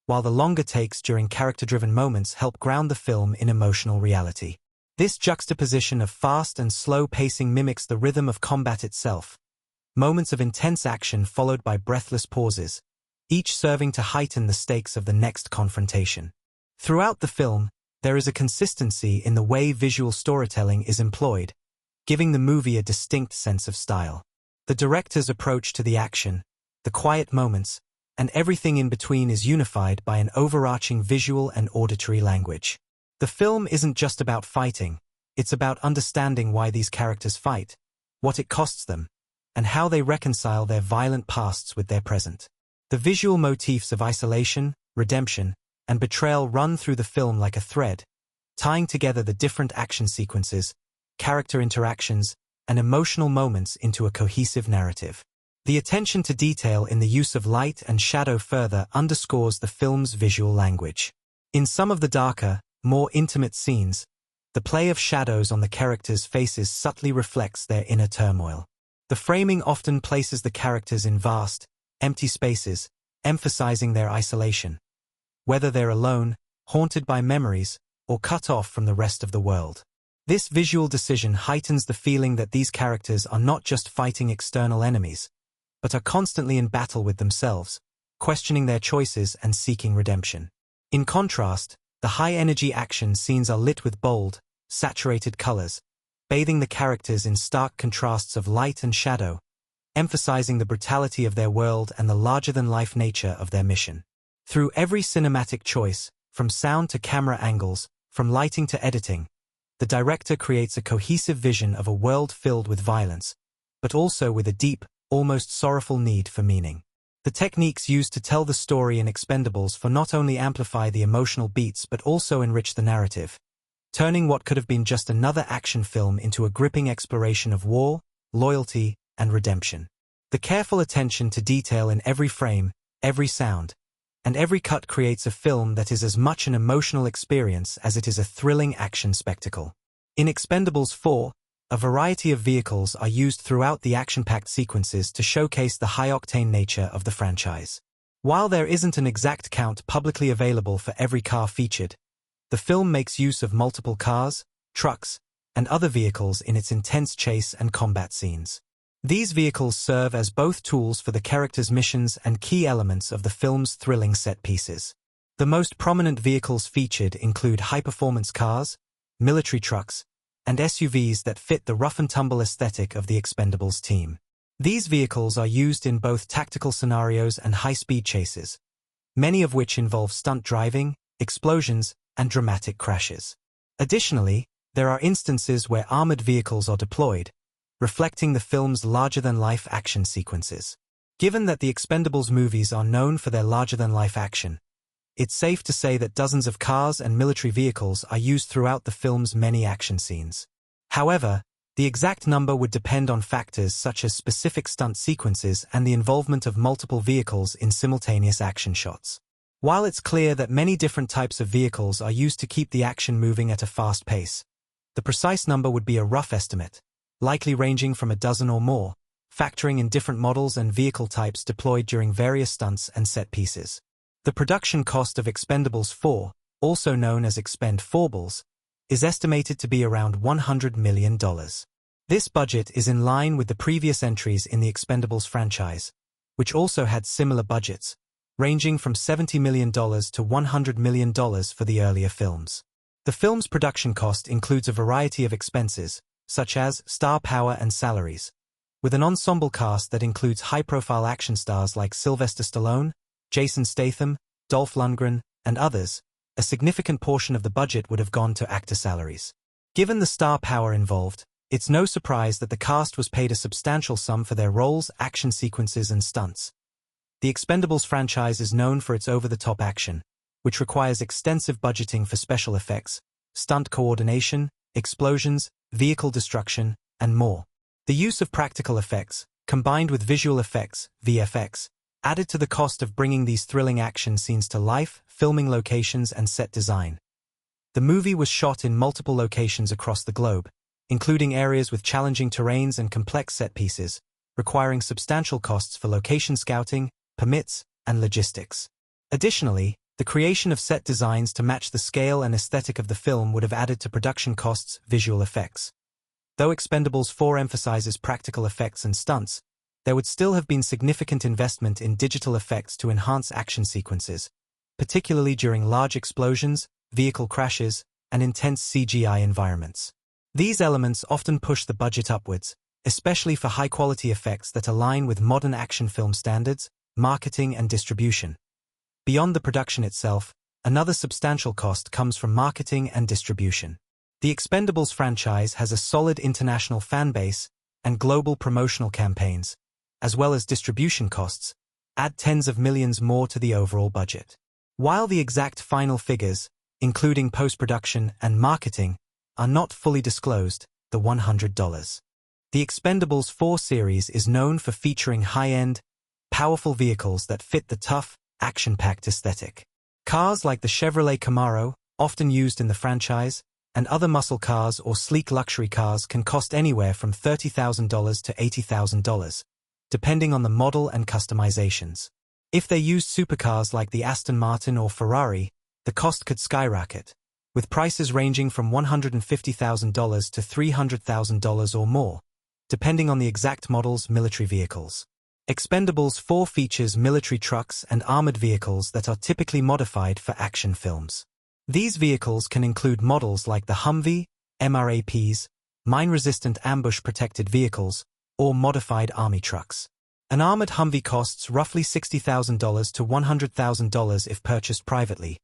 while the longer takes during character-driven moments help ground the film in emotional reality. This juxtaposition of fast and slow pacing mimics the rhythm of combat itself. Moments of intense action followed by breathless pauses, each serving to heighten the stakes of the next confrontation. Throughout the film, there is a consistency in the way visual storytelling is employed, giving the movie a distinct sense of style. The director's approach to the action, the quiet moments, and everything in between is unified by an overarching visual and auditory language. The film isn't just about fighting, it's about understanding why these characters fight, what it costs them, and how they reconcile their violent pasts with their present. The visual motifs of isolation, redemption, and betrayal run through the film like a thread, tying together the different action sequences, character interactions, and emotional moments into a cohesive narrative. The attention to detail in the use of light and shadow further underscores the film's visual language. In some of the darker, more intimate scenes, the play of shadows on the characters' faces subtly reflects their inner turmoil. The framing often places the characters in vast, empty spaces, emphasizing their isolation, whether they're alone, haunted by memories, or cut off from the rest of the world. This visual decision heightens the feeling that these characters are not just fighting external enemies, but are constantly in battle with themselves, questioning their choices and seeking redemption. In contrast, the high-energy action scenes are lit with bold, saturated colors, bathing the characters in stark contrasts of light and shadow, emphasizing the brutality of their world and the larger-than-life nature of their mission. Through every cinematic choice, from sound to camera angles, from lighting to editing, the director creates a cohesive vision of a world filled with violence, but also with a deep, almost sorrowful need for meaning. The techniques used to tell the story in Expendables 4 not only amplify the emotional beats but also enrich the narrative, turning what could have been just another action film into a gripping exploration of war, loyalty, and redemption. The careful attention to detail in every frame, every sound, and every cut creates a film that is as much an emotional experience as it is a thrilling action spectacle. In Expendables 4, a variety of vehicles are used throughout the action-packed sequences to showcase the high-octane nature of the franchise. While there isn't an exact count publicly available for every car featured, the film makes use of multiple cars, trucks, and other vehicles in its intense chase and combat scenes. These vehicles serve as both tools for the characters' missions and key elements of the film's thrilling set pieces. The most prominent vehicles featured include high-performance cars, military trucks, and SUVs that fit the rough-and-tumble aesthetic of the Expendables team. These vehicles are used in both tactical scenarios and high-speed chases, many of which involve stunt driving, explosions, and dramatic crashes. Additionally, there are instances where armored vehicles are deployed, reflecting the film's larger-than-life action sequences. Given that the Expendables movies are known for their larger-than-life action, it's safe to say that dozens of cars and military vehicles are used throughout the film's many action scenes. However, the exact number would depend on factors such as specific stunt sequences and the involvement of multiple vehicles in simultaneous action shots. While it's clear that many different types of vehicles are used to keep the action moving at a fast pace, The precise number would be a rough estimate, likely ranging from a dozen or more, factoring in different models and vehicle types deployed during various stunts and set pieces. The production cost of Expendables 4, also known as Expendables, is estimated to be around $100 million. This budget is in line with the previous entries in the Expendables franchise, which also had similar budgets, ranging from $70 million to $100 million for the earlier films. The film's production cost includes a variety of expenses, such as star power and salaries, with an ensemble cast that includes high-profile action stars like Sylvester Stallone, Jason Statham, Dolph Lundgren, and others. A significant portion of the budget would have gone to actor salaries. Given the star power involved, it's no surprise that the cast was paid a substantial sum for their roles, action sequences, and stunts. The Expendables franchise is known for its over-the-top action, which requires extensive budgeting for special effects, stunt coordination, explosions, vehicle destruction, and more. The use of practical effects, combined with visual effects, VFX, added to the cost of bringing these thrilling action scenes to life, filming locations and set design. The movie was shot in multiple locations across the globe, including areas with challenging terrains and complex set pieces, requiring substantial costs for location scouting, permits, and logistics. Additionally, the creation of set designs to match the scale and aesthetic of the film would have added to production costs, visual effects. Though Expendables 4 emphasizes practical effects and stunts, there would still have been significant investment in digital effects to enhance action sequences, particularly during large explosions, vehicle crashes, and intense CGI environments. These elements often push the budget upwards, especially for high-quality effects that align with modern action film standards, marketing, and distribution. Beyond the production itself, another substantial cost comes from marketing and distribution. The Expendables franchise has a solid international fan base, and global promotional campaigns, as well as distribution costs, add tens of millions more to the overall budget. While the exact final figures, including post-production and marketing, are not fully disclosed, the $100. The Expendables 4 series is known for featuring high-end, powerful vehicles that fit the tough, action-packed aesthetic. Cars like the Chevrolet Camaro, often used in the franchise, and other muscle cars or sleek luxury cars can cost anywhere from $30,000 to $80,000, depending on the model and customizations. If they used supercars like the Aston Martin or Ferrari, the cost could skyrocket, with prices ranging from $150,000 to $300,000 or more, depending on the exact model's military vehicles. Expendables 4 features military trucks and armored vehicles that are typically modified for action films. These vehicles can include models like the Humvee, MRAPs, mine-resistant ambush-protected vehicles, or modified army trucks. An armored Humvee costs roughly $60,000 to $100,000 if purchased privately,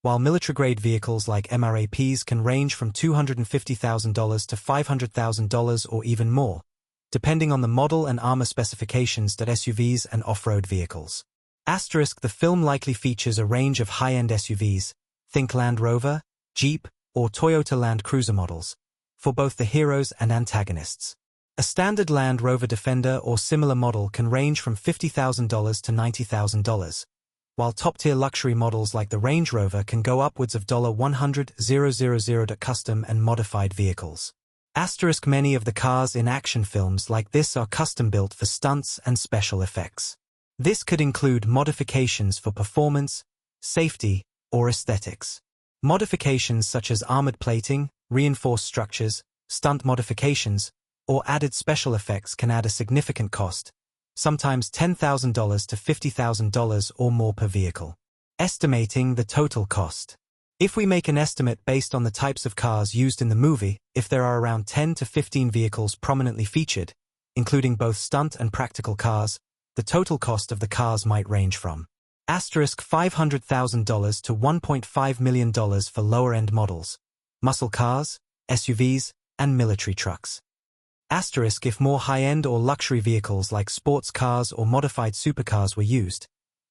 while military-grade vehicles like MRAPs can range from $250,000 to $500,000 or even more, depending on the model and armor specifications that SUVs and off-road vehicles. The film likely features a range of high-end SUVs, think Land Rover, Jeep, or Toyota Land Cruiser models, for both the heroes and antagonists. A standard Land Rover Defender or similar model can range from $50,000 to $90,000, while top-tier luxury models like the Range Rover can go upwards of $100,000 to custom and modified vehicles. Many of the cars in action films like this are custom-built for stunts and special effects. This could include modifications for performance, safety, or aesthetics. Modifications such as armored plating, reinforced structures, stunt modifications, or added special effects can add a significant cost, sometimes $10,000 to $50,000 or more per vehicle. Estimating the total cost. If we make an estimate based on the types of cars used in the movie, if there are around 10 to 15 vehicles prominently featured, including both stunt and practical cars, the total cost of the cars might range from $500,000 to $1.5 million for lower-end models, muscle cars, SUVs, and military trucks. If more high-end or luxury vehicles like sports cars or modified supercars were used,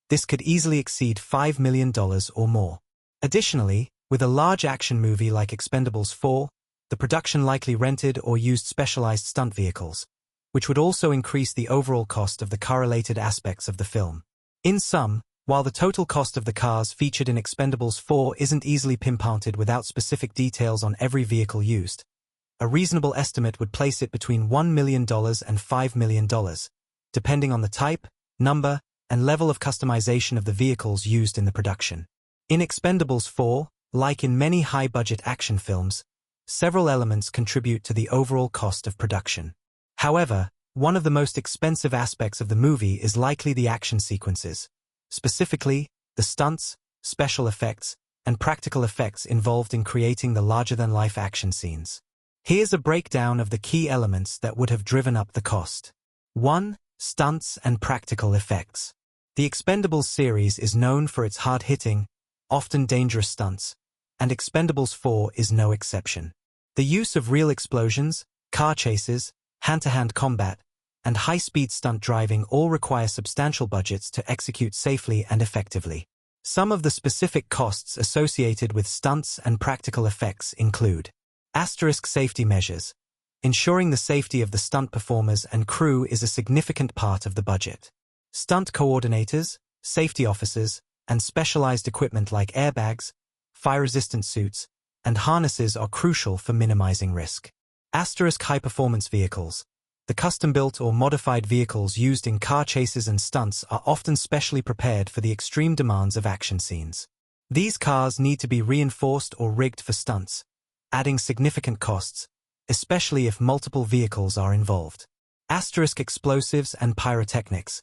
this could easily exceed $5 million or more. Additionally, with a large action movie like Expendables 4, the production likely rented or used specialized stunt vehicles, which would also increase the overall cost of the correlated aspects of the film. In sum, while the total cost of the cars featured in Expendables 4 isn't easily pinpointed without specific details on every vehicle used, A reasonable estimate would place it between $1 million and $5 million, depending on the type, number, and level of customization of the vehicles used in the production. In Expendables 4, like in many high-budget action films, several elements contribute to the overall cost of production. However, one of the most expensive aspects of the movie is likely the action sequences, specifically, the stunts, special effects, and practical effects involved in creating the larger-than-life action scenes. Here's a breakdown of the key elements that would have driven up the cost. 1. Stunts and practical effects. The Expendables series is known for its hard-hitting, often dangerous stunts, and Expendables 4 is no exception. The use of real explosions, car chases, hand-to-hand combat, and high-speed stunt driving all require substantial budgets to execute safely and effectively. Some of the specific costs associated with stunts and practical effects include safety measures. Ensuring the safety of the stunt performers and crew is a significant part of the budget. Stunt coordinators, safety officers, and specialized equipment like airbags, fire-resistant suits, and harnesses are crucial for minimizing risk. High-performance vehicles. The custom-built or modified vehicles used in car chases and stunts are often specially prepared for the extreme demands of action scenes. These cars need to be reinforced or rigged for stunts, adding significant costs, especially if multiple vehicles are involved. Explosives and pyrotechnics.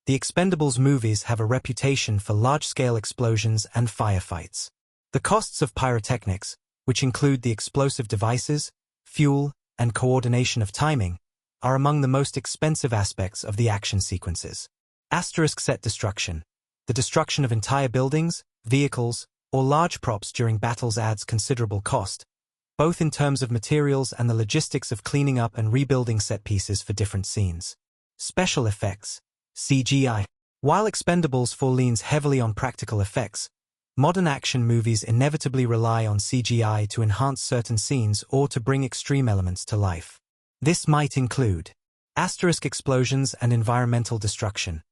The Expendables movies have a reputation for large-scale explosions and firefights. The costs of pyrotechnics, which include the explosive devices, fuel, and coordination of timing, are among the most expensive aspects of the action sequences. Set destruction. The destruction of entire buildings, vehicles, or large props during battles adds considerable cost, both in terms of materials and the logistics of cleaning up and rebuilding set pieces for different scenes. Special effects, CGI. While Expendables 4 leans heavily on practical effects, modern action movies inevitably rely on CGI to enhance certain scenes or to bring extreme elements to life. This might include explosions and environmental destruction.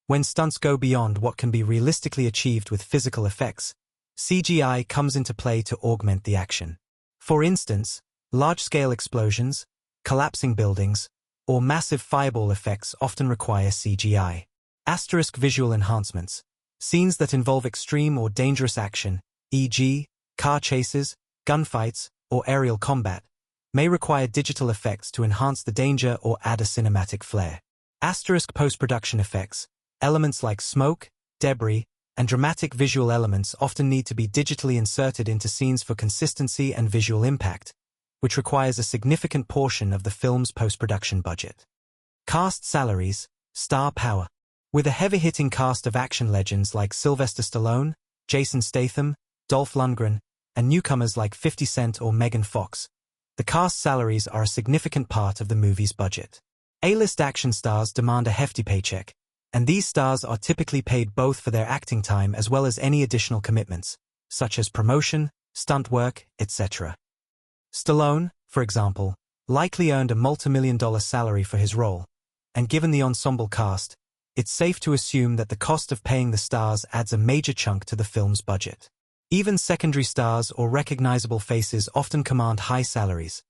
When stunts go beyond what can be realistically achieved with physical effects, CGI comes into play to augment the action. For instance, large-scale explosions, collapsing buildings, or massive fireball effects often require CGI. Visual enhancements. Scenes that involve extreme or dangerous action, e.g., car chases, gunfights, or aerial combat, may require digital effects to enhance the danger or add a cinematic flair. Post-production effects. Elements like smoke, debris, and dramatic visual elements often need to be digitally inserted into scenes for consistency and visual impact, which requires a significant portion of the film's post-production budget. Cast salaries, star power. With a heavy-hitting cast of action legends like Sylvester Stallone, Jason Statham, Dolph Lundgren, and newcomers like 50 Cent or Megan Fox, the cast salaries are a significant part of the movie's budget. A-list action stars demand a hefty paycheck, and these stars are typically paid both for their acting time as well as any additional commitments, such as promotion, stunt work, etc. Stallone, for example, likely earned a multi-million-dollar salary for his role, and given the ensemble cast, it's safe to assume that the cost of paying the stars adds a major chunk to the film's budget. Even secondary stars or recognizable faces often command high salaries,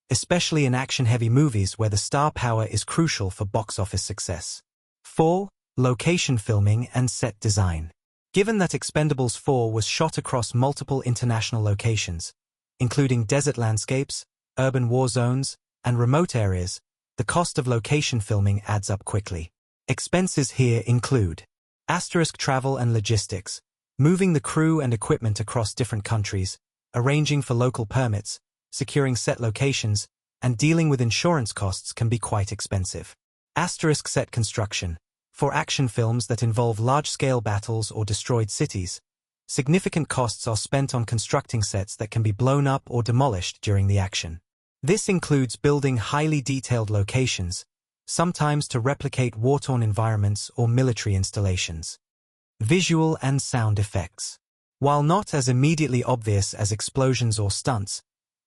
especially in action-heavy movies where the star power is crucial for box office success. 4. Location filming and set design. Given that Expendables 4 was shot across multiple international locations, including desert landscapes, urban war zones, and remote areas, the cost of location filming adds up quickly. Expenses here include travel and logistics, moving the crew and equipment across different countries, arranging for local permits, securing set locations, and dealing with insurance costs can be quite expensive. Set construction. For action films that involve large-scale battles or destroyed cities, significant costs are spent on constructing sets that can be blown up or demolished during the action. This includes building highly detailed locations, sometimes to replicate war-torn environments or military installations. Visual and sound effects. While not as immediately obvious as explosions or stunts,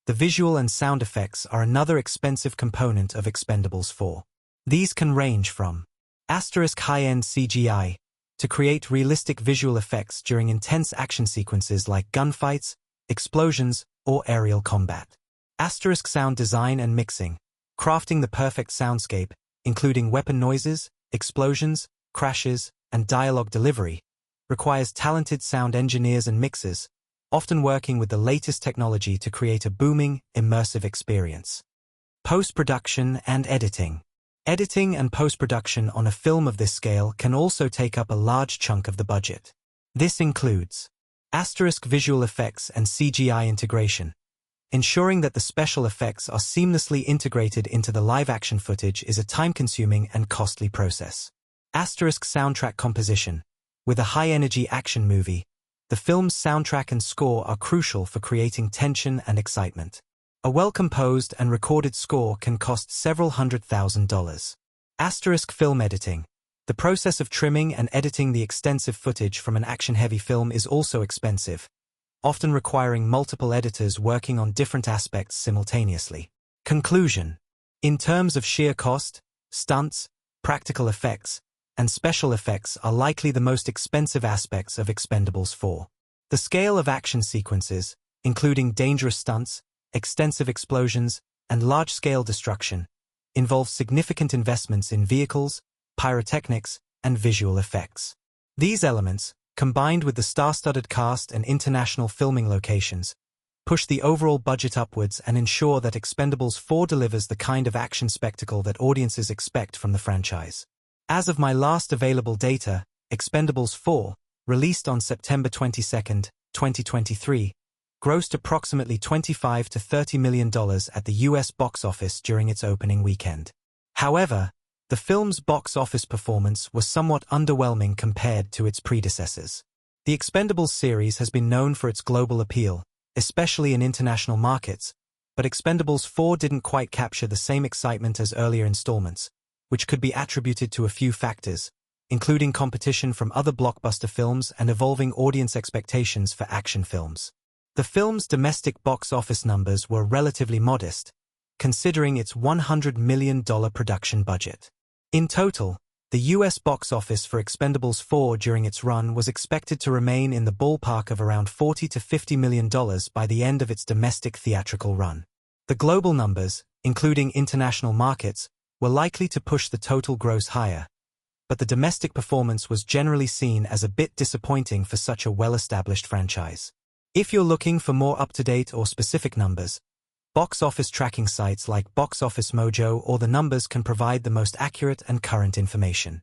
the visual and sound effects are another expensive component of Expendables 4. These can range from high-end CGI to create realistic visual effects during intense action sequences like gunfights, explosions, or aerial combat. Sound design and mixing. Crafting the perfect soundscape, including weapon noises, explosions, crashes, and dialogue delivery, requires talented sound engineers and mixers, often working with the latest technology to create a booming, immersive experience. Post-production and editing. Editing and post-production on a film of this scale can also take up a large chunk of the budget. This includes visual effects and CGI integration. Ensuring that the special effects are seamlessly integrated into the live-action footage is a time-consuming and costly process. Soundtrack composition. With a high-energy action movie, the film's soundtrack and score are crucial for creating tension and excitement. A well-composed and recorded score can cost several $100,000. Film editing. The process of trimming and editing the extensive footage from an action-heavy film is also expensive, often requiring multiple editors working on different aspects simultaneously. Conclusion. In terms of sheer cost, stunts, practical effects, and special effects are likely the most expensive aspects of Expendables 4. The scale of action sequences, including dangerous stunts, extensive explosions, and large-scale destruction, involves significant investments in vehicles, pyrotechnics, and visual effects. These elements, combined with the star-studded cast and international filming locations, push the overall budget upwards and ensure that Expendables 4 delivers the kind of action spectacle that audiences expect from the franchise. As of my last available data, Expendables 4, released on September 22, 2023, grossed approximately $25 to $30 million at the US box office during its opening weekend. However, the film's box office performance was somewhat underwhelming compared to its predecessors. The Expendables series has been known for its global appeal, especially in international markets, but Expendables 4 didn't quite capture the same excitement as earlier installments, which could be attributed to a few factors, including competition from other blockbuster films and evolving audience expectations for action films. The film's domestic box office numbers were relatively modest, considering its $100 million production budget. In total, the US box office for Expendables 4 during its run was expected to remain in the ballpark of around $40 to $50 million by the end of its domestic theatrical run. The global numbers, including international markets, were likely to push the total gross higher, but the domestic performance was generally seen as a bit disappointing for such a well-established franchise. If you're looking for more up-to-date or specific numbers, box office tracking sites like Box Office Mojo or The Numbers can provide the most accurate and current information.